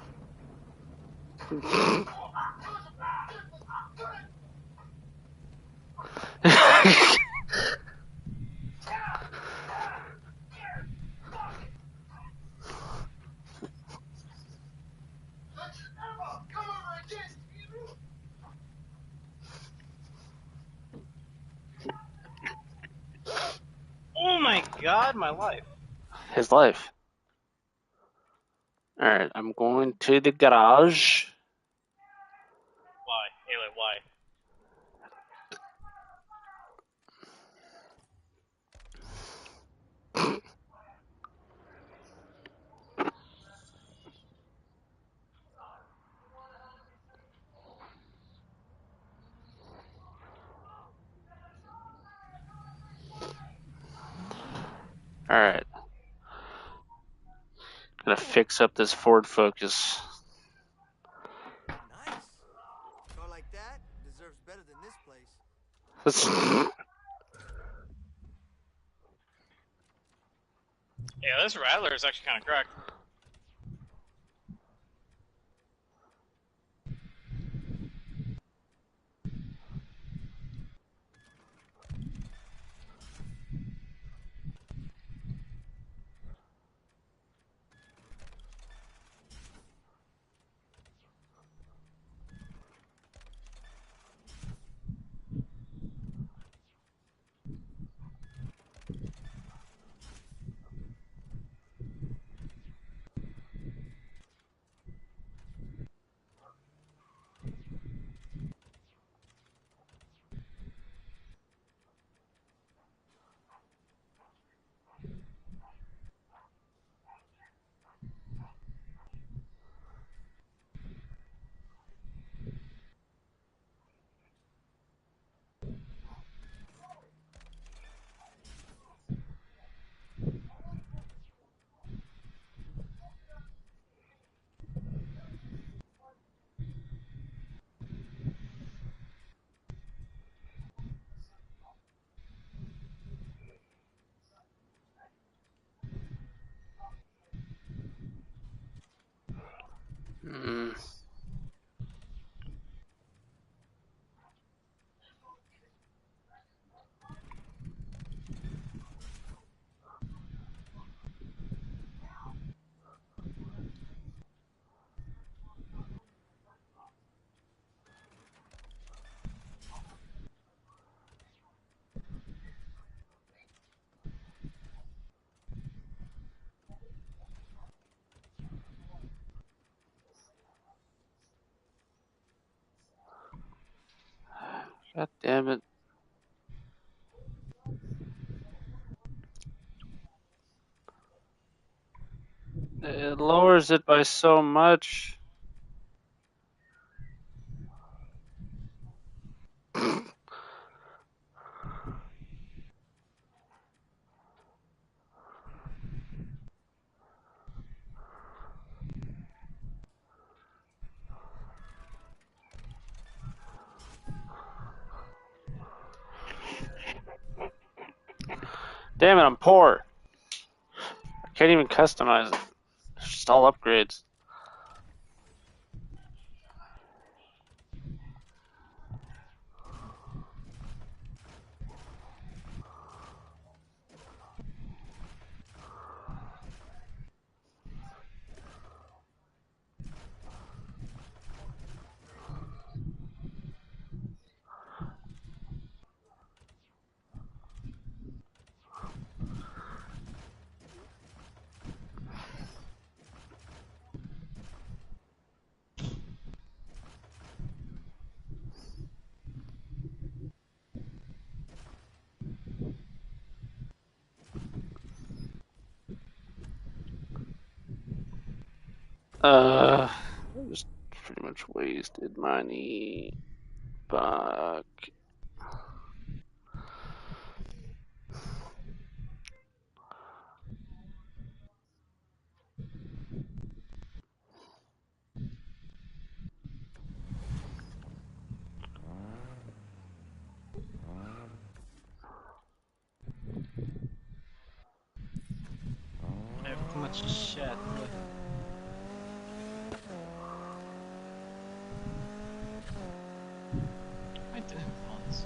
Oh my god, my life. His life. Alright, I'm going to the garage. Why? Ayla, why? Alright. Gonna fix up this Ford Focus. Nice. A car like that deserves better than this place. Yeah, this Rattler is actually kind of cracked. Mm. God damn it. It lowers it by so much. Damn it, I'm poor. I can't even customize it. It's just all upgrades. Just pretty much wasted money. Fuck. much shit. Ugh. I did all this.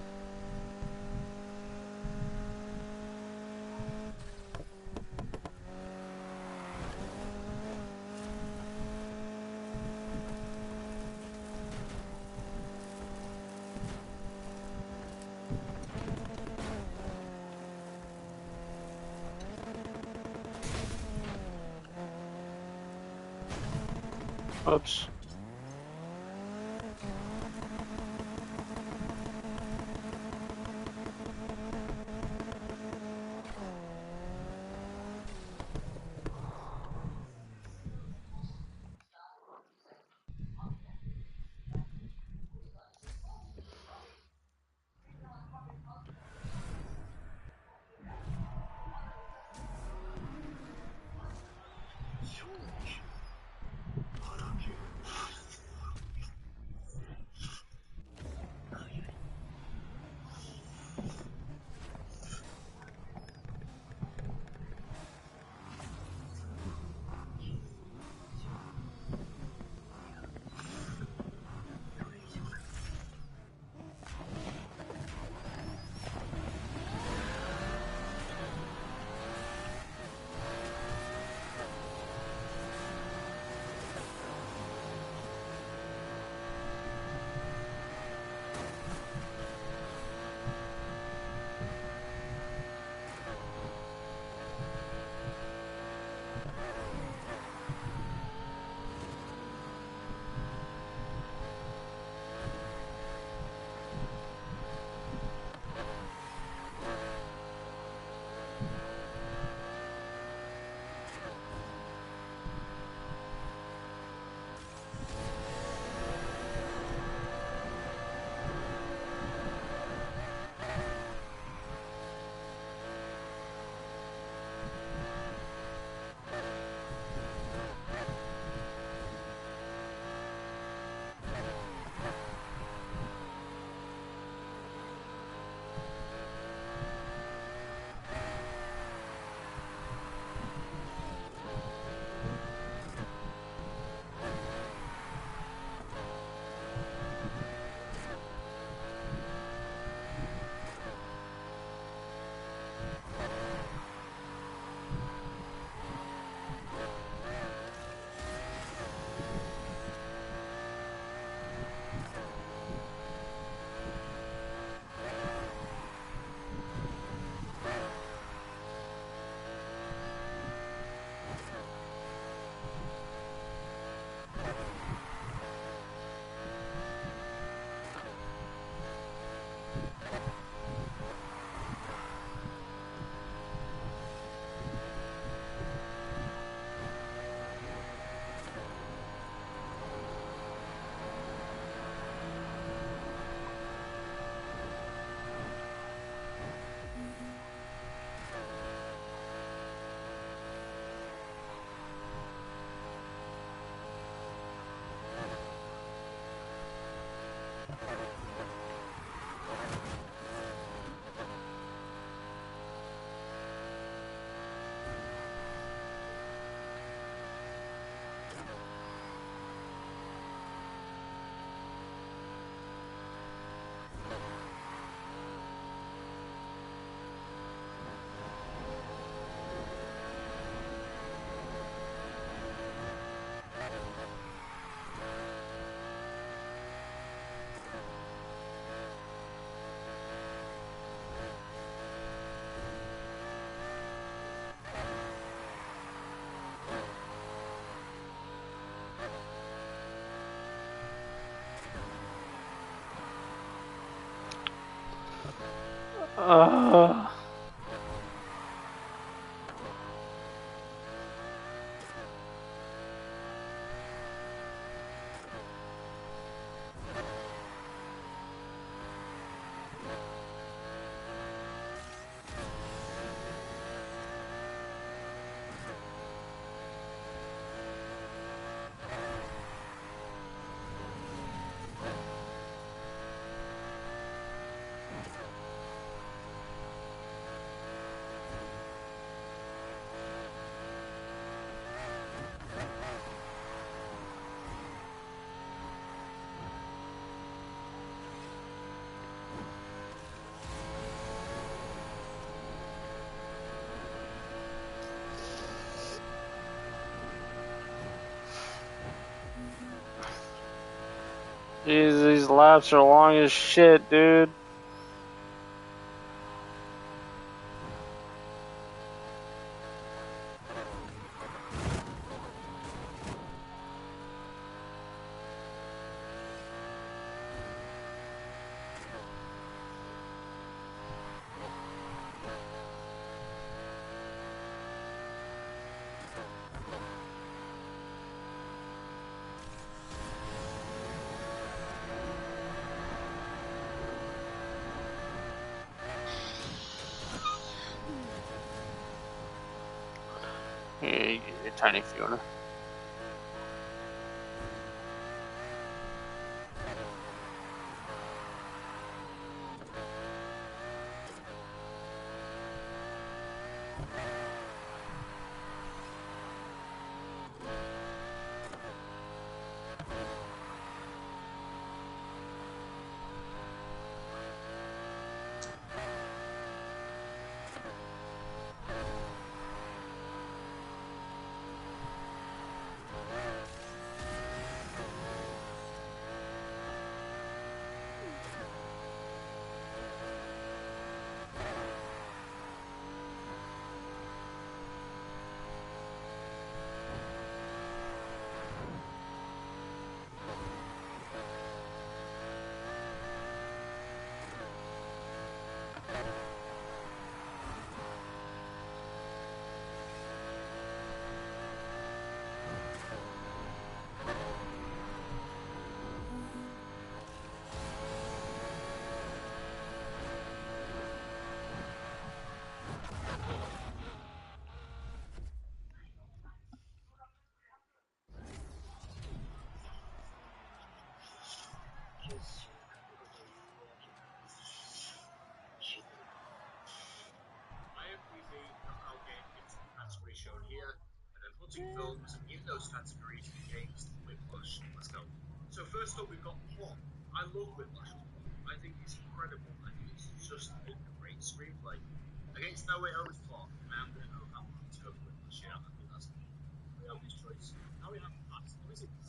Oops. Uh, Jeez, these laps are long as shit, dude. Hey, tiny Fiona. Shown here, and then putting films in those categories against Whiplash. Let's go. So first up, we've got plot. I love Whiplash's plot. I think it's incredible. I think it's just a great screenplay. Against No Way Home's plot, I'm going to go that one to go for Whiplash. Yeah, I think that's the obvious choice. Now we have us.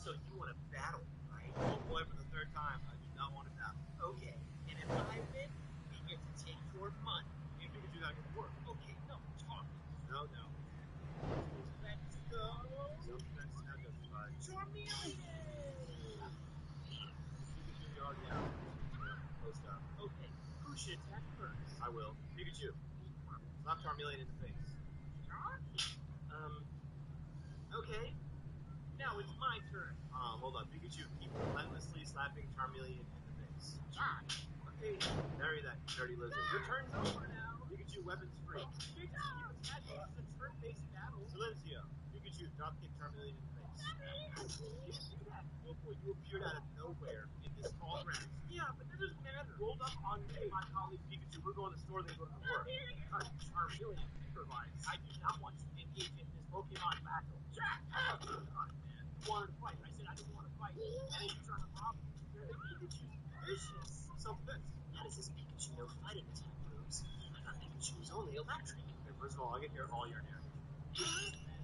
So you want to battle, right? Oh boy, for the third time, I do not want to battle. Okay, and if I win, we get to take your money. If we can do that, it'll work. Okay, no, talk. No. Let's go. Charmeleon! Pikachu, you're already out. Close up. Okay, who should attack first? I will. Pikachu. Slap Charmeleon in the face. Okay. Now it's my turn. Hold on. Pikachu, keep relentlessly slapping Charmeleon in the face. Okay. Bury that dirty lizard. Your turn's over now. Pikachu, weapons free. Keep attacking. This is a turn-based battle. Silencio. Pikachu, dropkick Charmeleon in the face. Oh boy, you appeared out of nowhere in this tall grass. Yeah, but that doesn't matter. Rolled up on me and my colleague Pikachu. We're going to the store, then go to work. Charmeleon, improvise. I do not want to engage in this Pokemon battle. God, man. You wanted to fight. I said I didn't want to fight. And then you trying to rob me. Pikachu, vicious. So this. How does this Pikachu know fighting attack moves? I thought Pikachu was only electric. Okay, first of all, I can hear all your narrative.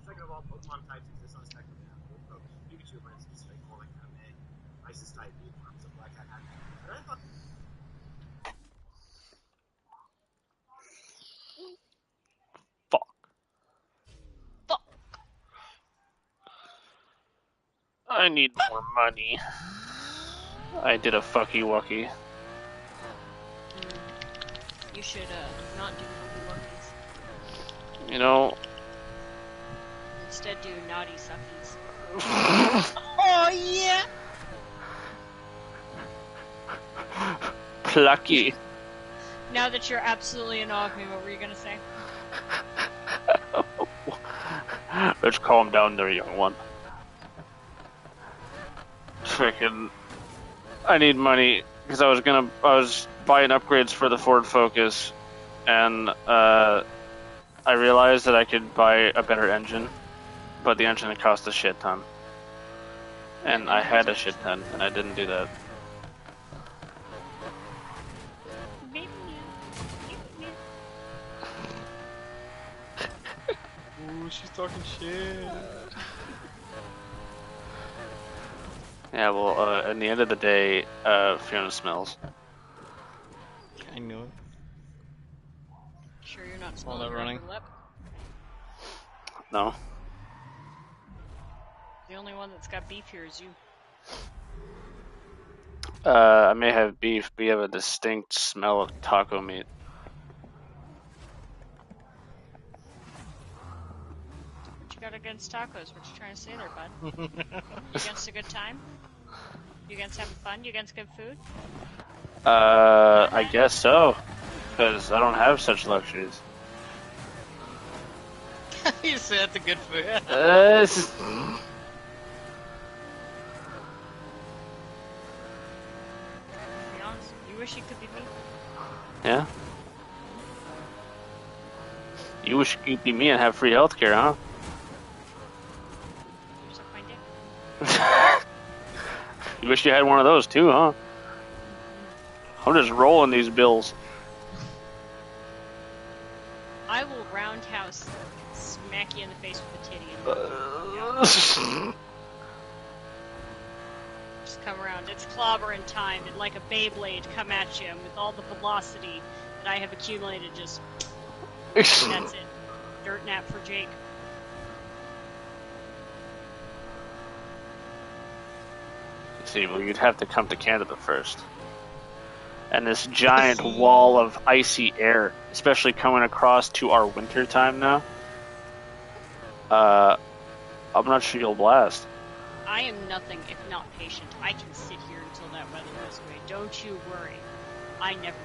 Second of all, Pokemon types exist on a spectrum now. Pikachu, for instance, like more like Kame, Isis type, arms of Black Hat. But I thought. Fuck. Fuck. I need more money. I did a fucky wucky. You should not do fucky wuckies. You know. Instead, do naughty suckies. Oh yeah. Plucky. Now that you're absolutely in awe of me, what were you gonna say? Let's calm down there, young one. Freaking. I need money because I was buying upgrades for the Ford Focus, and I realized that I could buy a better engine, but the engine had cost a shit ton. And I had a shit ton, and I didn't do that. Ooh, she's talking shit. Yeah, well, at the end of the day, Fiona smells. I knew it. Sure you're not All smelling that her running. upper lip? No. The only one that's got beef here is you. I may have beef, but you have a distinct smell of taco meat. What you got against tacos? What you trying to say there, bud? You against a good time? You against having fun? You against good food? I guess so. Because I don't have such luxuries. You said that's a good food. Be honest, you wish you could be me. Yeah? You wish you could be me and have free healthcare, huh? You suck my dick. You wish you had one of those too, huh? I'm just rolling these bills. I will roundhouse smack you in the face with a titty. And just come around. It's clobbering time, and like a Beyblade, come at you with all the velocity that I have accumulated. Just that's it. Dirt nap for Jake. See, well, you'd have to come to Canada first. And this giant wall of icy air, especially coming across to our winter time now, I'm not sure you'll blast. I am nothing if not patient. I can sit here until that weather goes away. Don't you worry. I never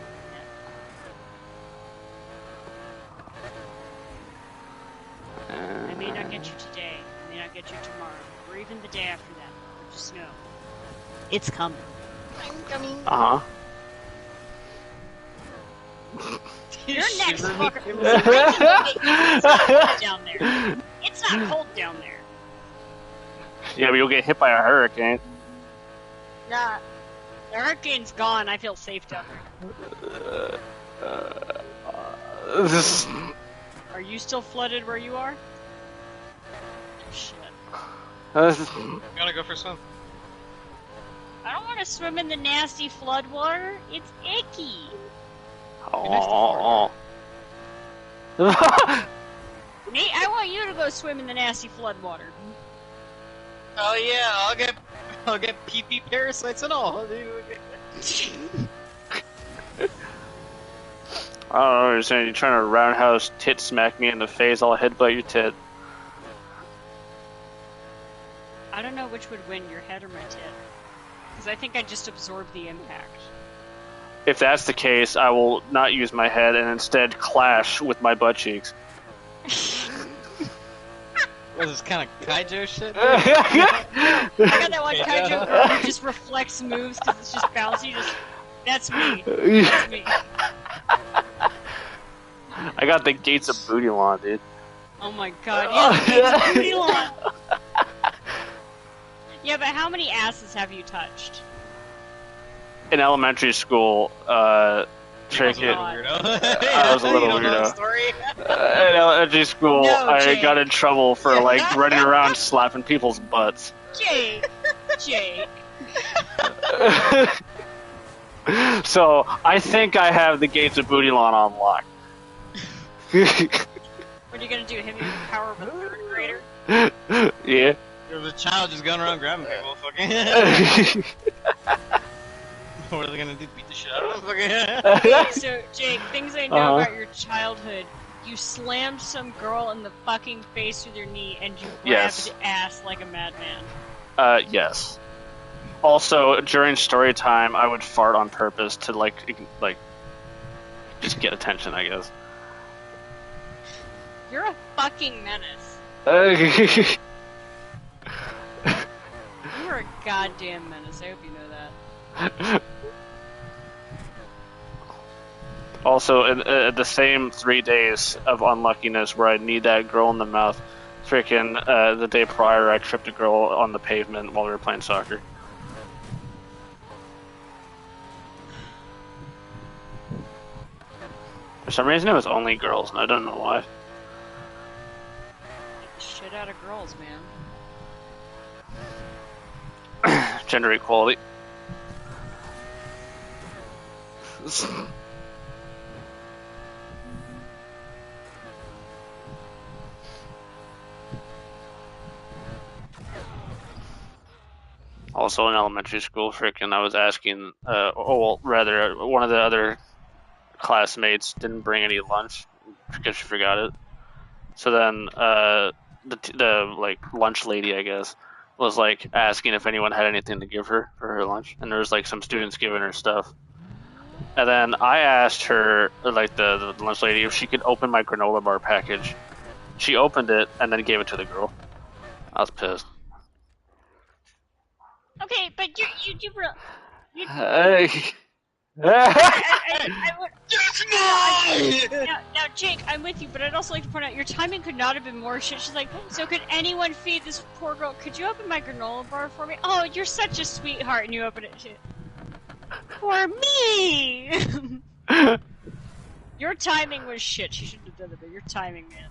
forget. I may not get you today. I may not get you tomorrow. Or even the day after that. But just know. It's coming. I'm coming. Uh-huh. Your next fucker. It's down there. It's not cold down there. Yeah, but you'll get hit by a hurricane. Nah. The hurricane's gone. I feel safe down there. Are you still flooded where you are? Shit. Gotta go for a swim. I don't want to swim in the nasty flood water. It's icky. Oh. Nate, I want you to go swim in the nasty flood water. Oh yeah, I'll get pee-pee parasites and all. I don't know what you're saying. You're trying to roundhouse tit smack me in the face. I'll headbutt your tit. I don't know which would win, your head or my tit. Because I think I just absorbed the impact. If that's the case, I will not use my head and instead clash with my butt cheeks. What is this kind of Kaijo shit? I got that one Kaiju girl who just reflects moves because it's just bouncy. That's me. That's me. I got the gates of booty lawn, dude. Oh my god, yeah, the gates of booty lawn. Yeah, but how many asses have you touched? In elementary school, tricky. I was a little weirdo. In elementary school, No, I Jake. got in trouble for like running around slapping people's butts. Jake. So I think I have the gates of booty lawn on lock. What are you gonna do? Hit me with the power of a third grader? Yeah. There's a child just going around grabbing people. Fucking. What are they gonna do? Beat the shit out of them? Okay, so Jake, things I know Uh-huh. about your childhood. You slammed some girl in the fucking face with your knee, and you grabbed Yes. ass like a madman. Yes. Also, during story time, I would fart on purpose to like just get attention, I guess. You're a fucking menace. You are a goddamn menace. I hope you know that. Also, in the same 3 days of unluckiness where I need that girl in the mouth, freaking the day prior, I tripped a girl on the pavement while we were playing soccer. For some reason, it was only girls, and I don't know why. Shit out of girls, man. gender equality. Also in elementary school, freaking, I was asking, rather, one of the other classmates didn't bring any lunch because she forgot it. So then, the like lunch lady, I guess, was like asking if anyone had anything to give her for her lunch, and there was like some students giving her stuff. And then I asked her, like the lunch lady, if she could open my granola bar package. She opened it and then gave it to the girl. I was pissed. Okay, but you Hey. now, Jake, I'm with you, but I'd also like to point out your timing could not have been more shit. She's like, so could anyone feed this poor girl? Could you open my granola bar for me? Oh, you're such a sweetheart, and you open it. Shit. For me! Your timing was shit. She shouldn't have done it, but your timing, man.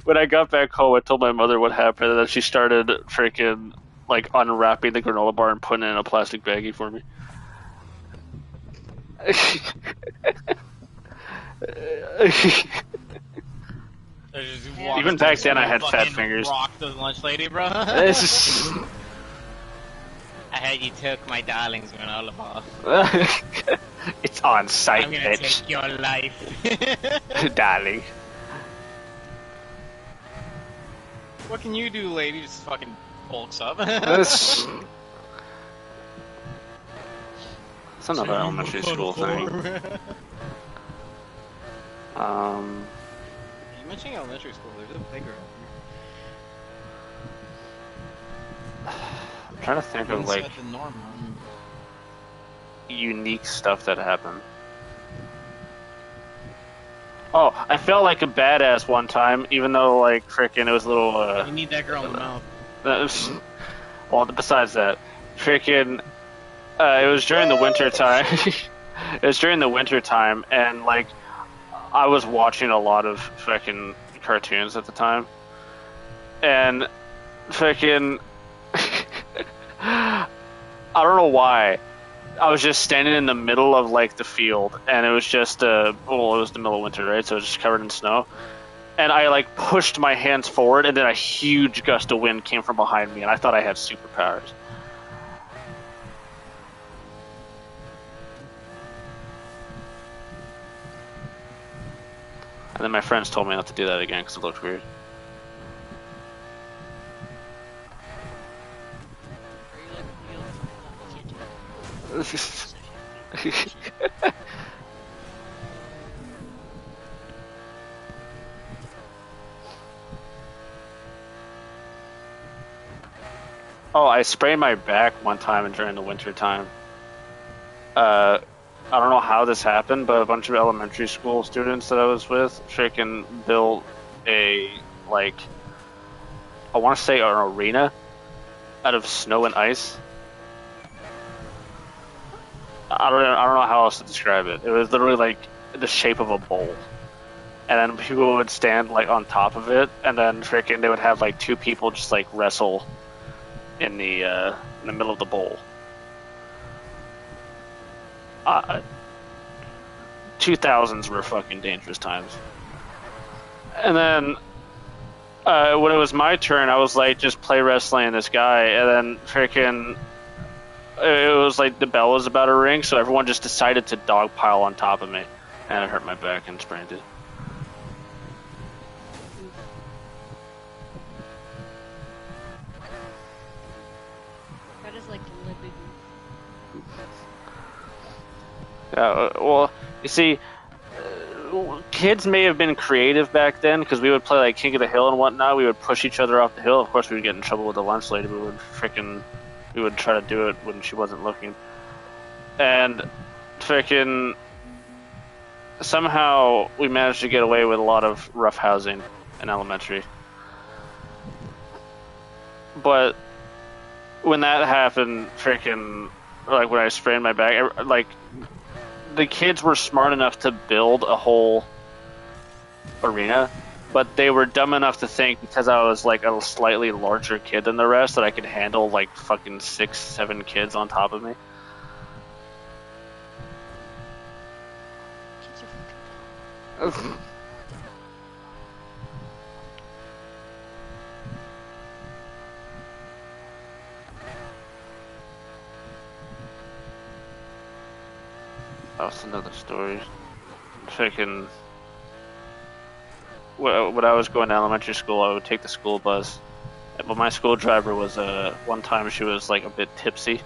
When I got back home, I told my mother what happened, and then she started freaking like unwrapping the granola bar and putting it in a plastic baggie for me. Even back then, I had fat fingers. Rock the lunch lady, bro. I heard you took my darling's granola bar. It's on site, I'm gonna bitch. take your life. Darling. What can you do, lady? Just fucking bulks up. It's another elementary school thing. You mentioning elementary school, there's a playground. I'm trying to think of like the norm, unique stuff that happened. Oh, I felt like a badass one time, even though like freaking it was a little. You need that girl in the mouth. Well, besides that, freaking, it was during the winter time. It was during the winter time, and like, I was watching a lot of freaking cartoons at the time, and freaking, I don't know why. I was just standing in the middle of like the field, and it was just it was the middle of winter, right? So it was just covered in snow. And I like pushed my hands forward, and then a huge gust of wind came from behind me, and I thought I had superpowers. And then my friends told me not to do that again because it looked weird. Oh, I sprained my back one time during the winter time. I don't know how this happened, but a bunch of elementary school students that I was with freaking built a, like, I want to say an arena out of snow and ice. I don't know how else to describe it. It was literally like the shape of a bowl. And then people would stand like on top of it, and then freaking they would have like two people just like wrestle in the middle of the bowl. 2000s were fucking dangerous times. And then when it was my turn, I was like just play wrestling this guy, and then freaking it was like the bell was about to ring, so everyone just decided to dogpile on top of me, and it hurt my back and sprained it. That is like living. Yeah, well, you see, kids may have been creative back then because we would play like King of the Hill and whatnot. We would push each other off the hill. Of course, we would get in trouble with the lunch lady. We would try to do it when she wasn't looking. And freaking somehow we managed to get away with a lot of rough housing in elementary. But when that happened, freaking, like when I sprained my back, like the kids were smart enough to build a whole arena but they were dumb enough to think because I was like a slightly larger kid than the rest that I could handle like fucking 6, 7 kids on top of me. Kids are fucking dumb. That's another story. Freaking. When I was going to elementary school, I would take the school bus. But my school driver was one time she was like a bit tipsy,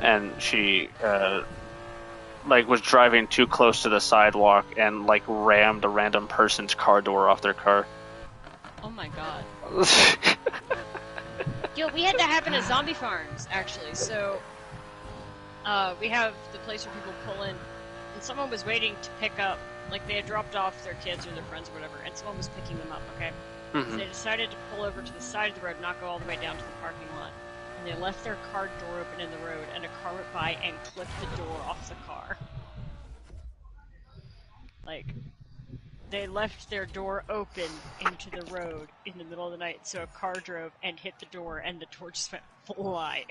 and she like was driving too close to the sidewalk and like rammed a random person's car door off their car. Oh my god. Yo, we had that happen at Zombie Farms, actually. So, we have the place where people pull in, and someone was waiting to pick up, like they had dropped off their kids or their friends or whatever, and someone was picking them up, okay? Mm-hmm. So they decided to pull over to the side of the road, not go all the way down to the parking lot. And they left their car door open in the road, and a car went by and clipped the door off the car. Like, they left their door open into the road in the middle of the night, so a car drove and hit the door, and the door just went flying.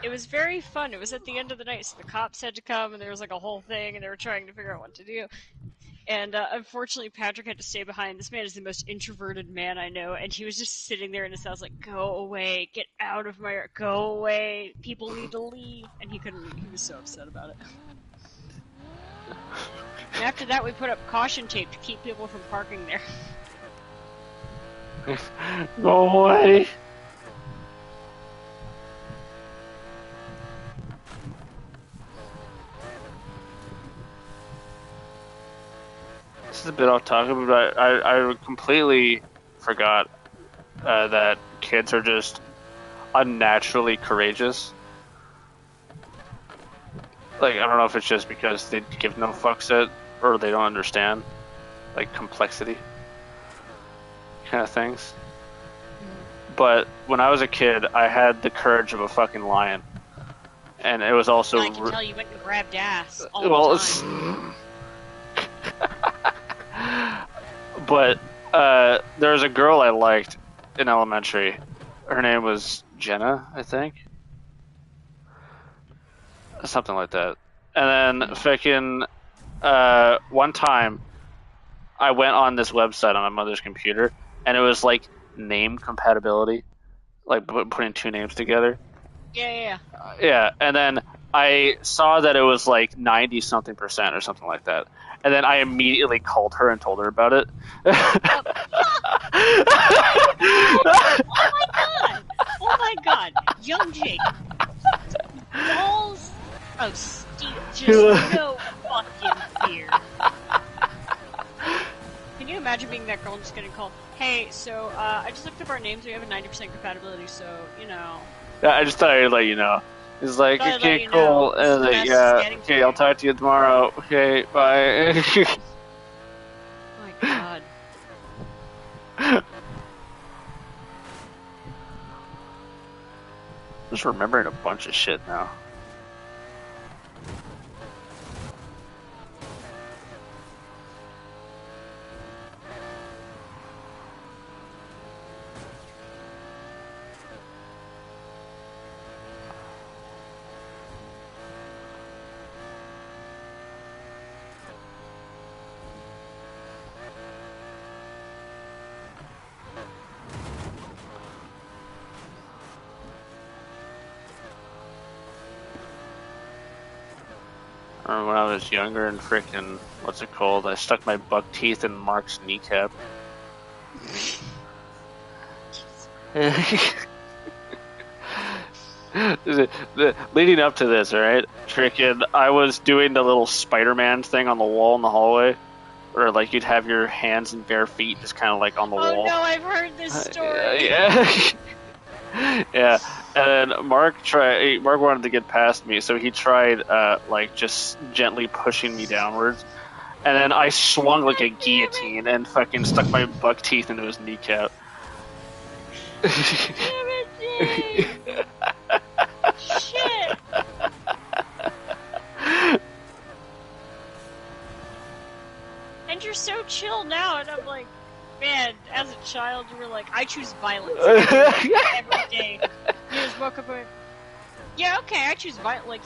It was very fun. It was at the end of the night, so the cops had to come, and there was like a whole thing, and they were trying to figure out what to do. And unfortunately, Patrick had to stay behind. This man is the most introverted man I know, and he was just sitting there in his house like, go away, get out of my... go away, people need to leave. And he couldn't leave. He was so upset about it. And after that, we put up caution tape to keep people from parking there. Go away! This is a bit off topic, but I completely forgot that kids are just unnaturally courageous. Like, I don't know if it's just because they give no fucks at, or they don't understand, like, complexity kind of things. But when I was a kid, I had the courage of a fucking lion. And it was also... I can tell you went and grabbed ass all the time. But there was a girl I liked in elementary. Her name was Jenna, I think. Something like that. And then freaking one time I went on this website on my mother's computer, and it was like name compatibility, like putting two names together. Yeah. Yeah, and then I saw that it was like 90-something% or something like that. And then I immediately called her and told her about it. Oh my god! Young Jake. Balls of steel. Just no fucking fear. Can you imagine being that girl and just getting called, hey, so I just looked up our names, we have a 90% compatibility, so, you know. Yeah, I just thought I'd let you know. It's like, okay, cool. And like, yeah, okay, I'll talk to you tomorrow. Okay, bye. Oh my god. Just remembering a bunch of shit now. I remember when I was younger and frickin', what's it called? I stuck my buck teeth in Mark's kneecap. Leading up to this, alright? Frickin', I was doing the little Spider-Man thing on the wall in the hallway. Or like you'd have your hands and bare feet just kind of like on the wall. Oh no, I've heard this story. Yeah. Yeah. And then Mark wanted to get past me, so he tried like just gently pushing me downwards. And then I swung like a guillotine and fucking stuck my buck teeth into his kneecap. Damn it, Jake. Shit. And you're so chill now, and I'm like, man, as a child, you were like, I choose violence every day. You just woke up and, yeah, okay, I choose violence. Like,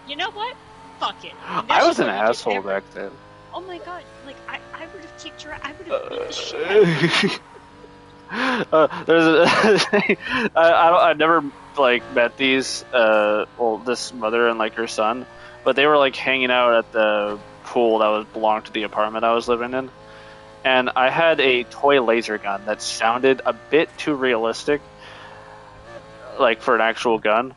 you know what? Fuck it. And I that's was just an what you did asshole every- back then. Oh my god, like, I would have kicked your I would have beat the shit out of you. There's I never like met these this mother and like her son, but they were like hanging out at the pool that belonged to the apartment I was living in, and I had a toy laser gun that sounded a bit too realistic, like for an actual gun,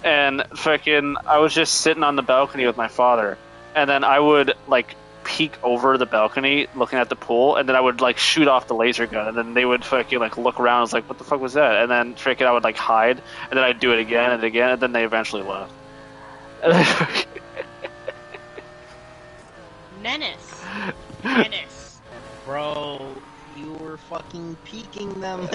and fucking I was just sitting on the balcony with my father, and then I would like peek over the balcony looking at the pool, and then I would like shoot off the laser gun, and then they would fucking like look around. I was like, what the fuck was that? And then freaking I would like hide, and then I'd do it again and again, and then they eventually left. Menace. Bro, you were fucking peeking them.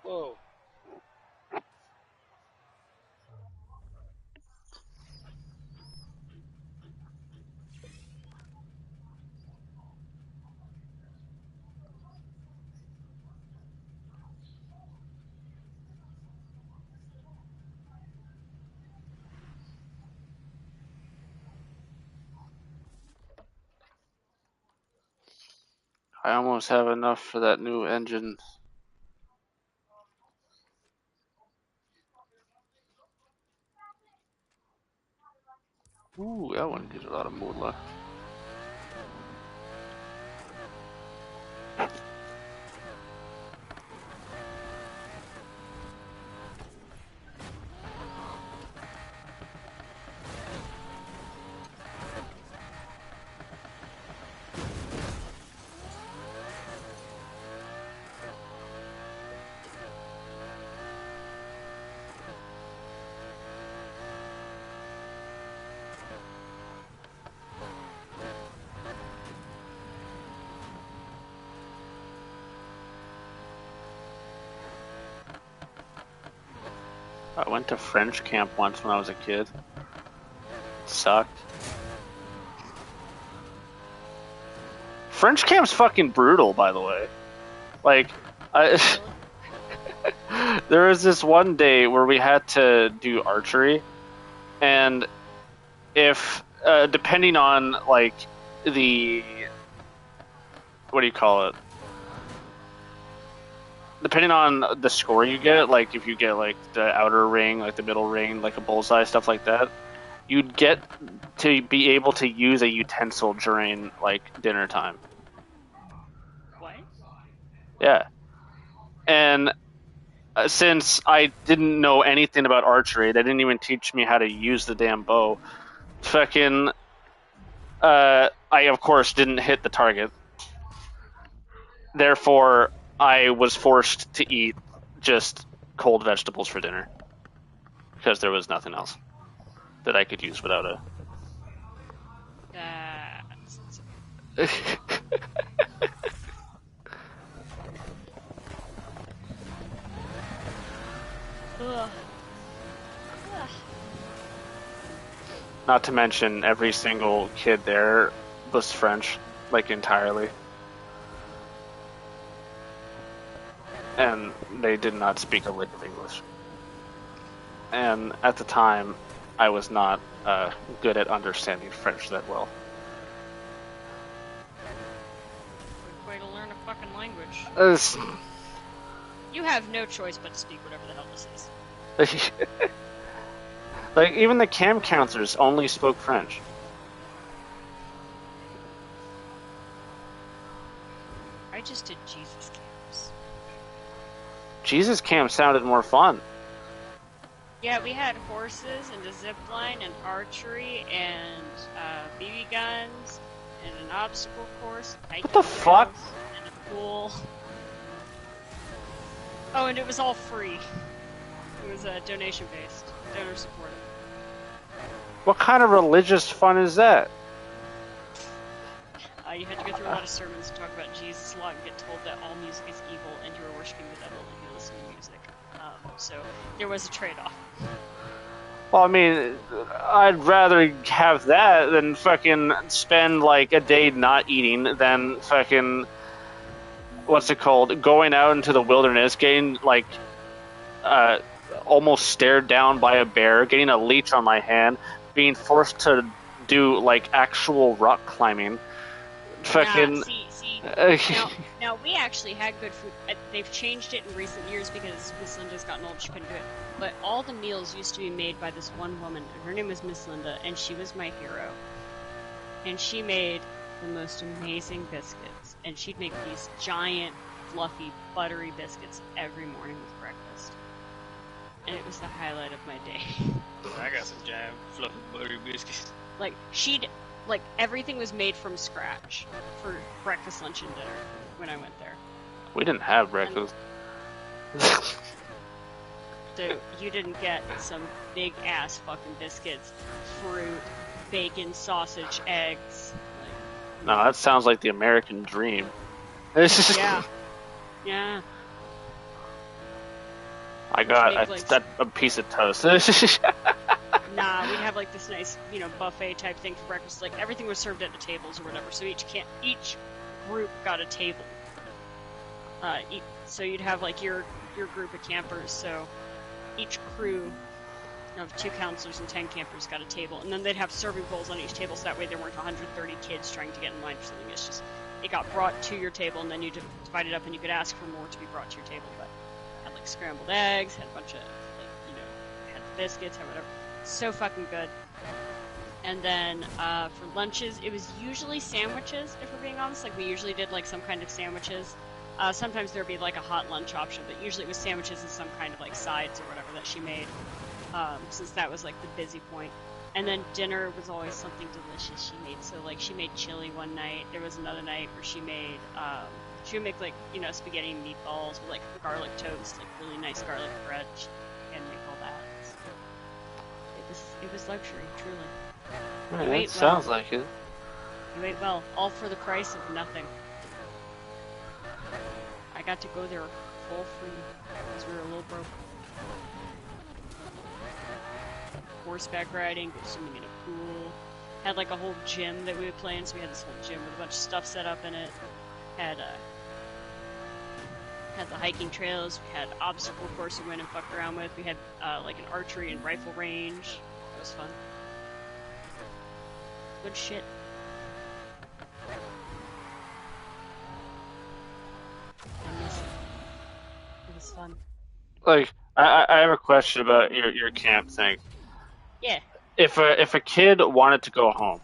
Whoa. I almost have enough for that new engine. Ooh, that one gives a lot of moolah. I went to French camp once when I was a kid. It sucked. French camp's fucking brutal, by the way. Like, there was this one day where we had to do archery, and if depending on like the what do you call it? depending on the score you get, like if you get like the outer ring, like the middle ring, like a bullseye, stuff like that, you'd get to be able to use a utensil during like dinner time. What? Yeah. And since I didn't know anything about archery, they didn't even teach me how to use the damn bow. Fucking, I of course didn't hit the target. Therefore, I was forced to eat just cold vegetables for dinner because there was nothing else that I could use without a. Ugh. Not to mention, every single kid there was French, like entirely. And they did not speak a lick of English. And at the time, I was not good at understanding French that well. Good way to learn a fucking language. It's- You have no choice but to speak whatever the hell this is. Like, even the camp counselors only spoke French. I just did Jesus camps. Jesus camp sounded more fun. Yeah, we had horses and a zip line and archery and BB guns and an obstacle course. What the fuck? And a pool. Oh, and it was all free. It was donation based, donor supported. What kind of religious fun is that? You had to go through a lot of sermons to talk about Jesus a lot and get told that all music is evil and you are worshiping the devil if you listen to music. So there was a trade-off. Well, I mean, I'd rather have that than fucking spend like a day not eating than fucking, what's it called, going out into the wilderness, getting like almost stared down by a bear, getting a leech on my hand, being forced to do like actual rock climbing. Fucking. Now we actually had good food. They've changed it in recent years because Miss Linda's gotten old; she couldn't do it. But all the meals used to be made by this one woman. Her name was Miss Linda, and she was my hero. And she made the most amazing biscuits. And she'd make these giant, fluffy, buttery biscuits every morning with breakfast. And it was the highlight of my day. I got some giant, fluffy, buttery biscuits. Like everything was made from scratch for breakfast, lunch, and dinner when I went there. We didn't have breakfast. So you didn't get some big ass fucking biscuits, fruit, bacon, sausage, eggs. No, that sounds like the American dream. Yeah. Yeah. I got a piece of toast. Nah, we'd have like this nice, buffet type thing for breakfast. Like everything was served at the tables or whatever. So each group got a table. So you'd have like your group of campers. So each crew of 2 counselors and 10 campers got a table, and then they'd have serving bowls on each table. So that way there weren't 130 kids trying to get in line for something. It's just it got brought to your table, and then you divide it up, and you could ask for more to be brought to your table. But had like scrambled eggs, had a bunch of had biscuits, had whatever. So fucking good. And then for lunches, it was usually sandwiches, if we're being honest. Like we usually did like some kind of sandwiches. Sometimes there'd be like a hot lunch option, but usually it was sandwiches and some kind of like sides or whatever that she made, since that was like the busy point. And then dinner was always something delicious she made. So like she made chili one night. There was another night where she made she would make like spaghetti and meatballs with like garlic toast, like really nice garlic bread, and make all that. It was luxury, truly. Right, that sounds like it. You ate well, all for the price of nothing. I got to go there full free because we were a little broke. Horseback riding, go swimming in a pool. Had like a whole gym that we would play in, so we had this whole gym with a bunch of stuff set up in it. Had the hiking trails, we had obstacle course we went and fucked around with. We had like an archery and rifle range. That was fun. Good shit. I miss it. was fun. Like, I have a question about your camp thing. Yeah, If a kid wanted to go home,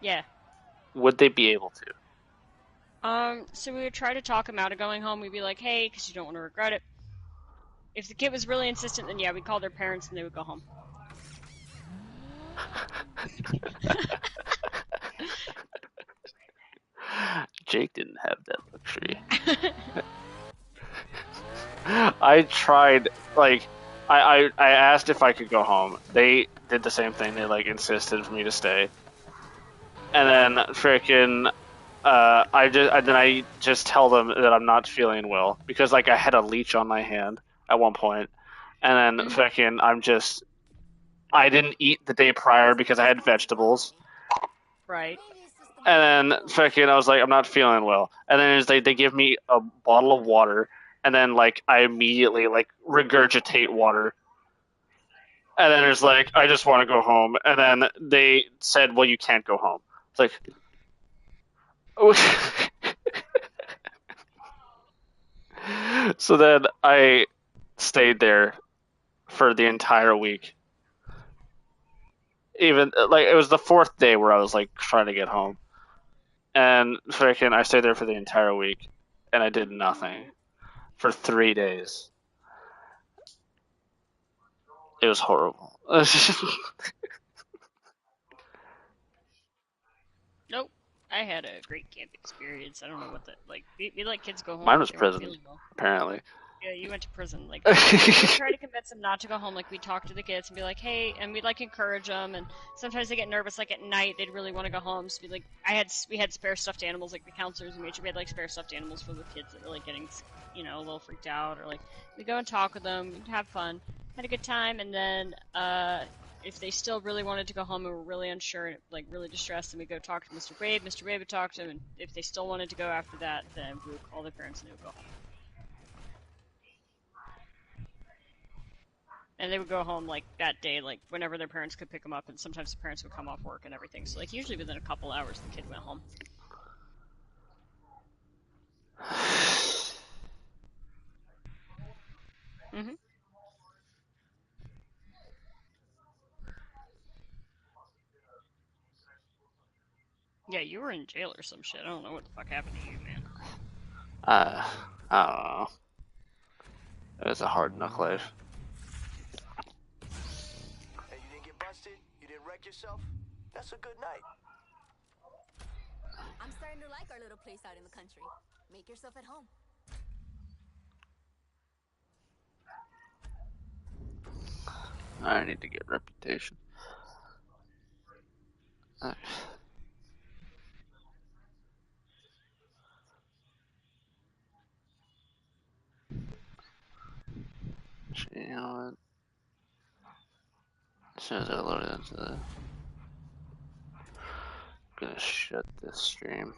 yeah. would they be able to? So we would try to talk him out of going home. We'd be like, hey, because you don't want to regret it. If the kid was really insistent, then yeah, we'd call their parents and they would go home. Jake didn't have that luxury. I tried, like, I asked if I could go home. They did the same thing. They, like, insisted for me to stay. And then freaking, I just tell them that I'm not feeling well because, like, I had a leech on my hand at one point, and then freaking, I didn't eat the day prior because I had vegetables. Right. And then freaking, I was like, I'm not feeling well. And then they give me a bottle of water, and then like I immediately like regurgitate water. And then it's like, I just want to go home. And then they said, well, you can't go home. It's like, so then I stayed there for the entire week. Even like it was the fourth day where I was like trying to get home, and freaking, I stayed there for the entire week, and I did nothing for 3 days. It was horrible. Nope. I had a great camp experience. I don't know what that like. We let kids go home. Mine was if they weren't prison, feeling well. apparently. Yeah, you went to prison. Like, we try to convince them not to go home. Like, we talk to the kids and be like, hey, and we'd like encourage them. And sometimes they get nervous. Like at night, they'd really want to go home. So we we had spare stuffed animals. Like the counselors made sure we had like spare stuffed animals for the kids that were like getting, a little freaked out. Or like we go and talk with them, we'd have fun, had a good time, and then if they still really wanted to go home and were really unsure, like really distressed, then we go talk to Mr. Wade. Mr. Wade would talk to them, and if they still wanted to go after that, then we would call their parents and they would go home. And they would go home, like, that day, like, whenever their parents could pick them up, and sometimes the parents would come off work and everything. So, like, usually within a couple hours, the kid went home. Mm-hmm. Yeah, you were in jail or some shit. I don't know what the fuck happened to you, man. I don't know. It was a hard knock life. Hey, you didn't get busted? You didn't wreck yourself? That's a good night. I'm starting to like our little place out in the country. Make yourself at home. I need to get reputation. You know what? As soon as I load into the... I'm gonna shut this stream.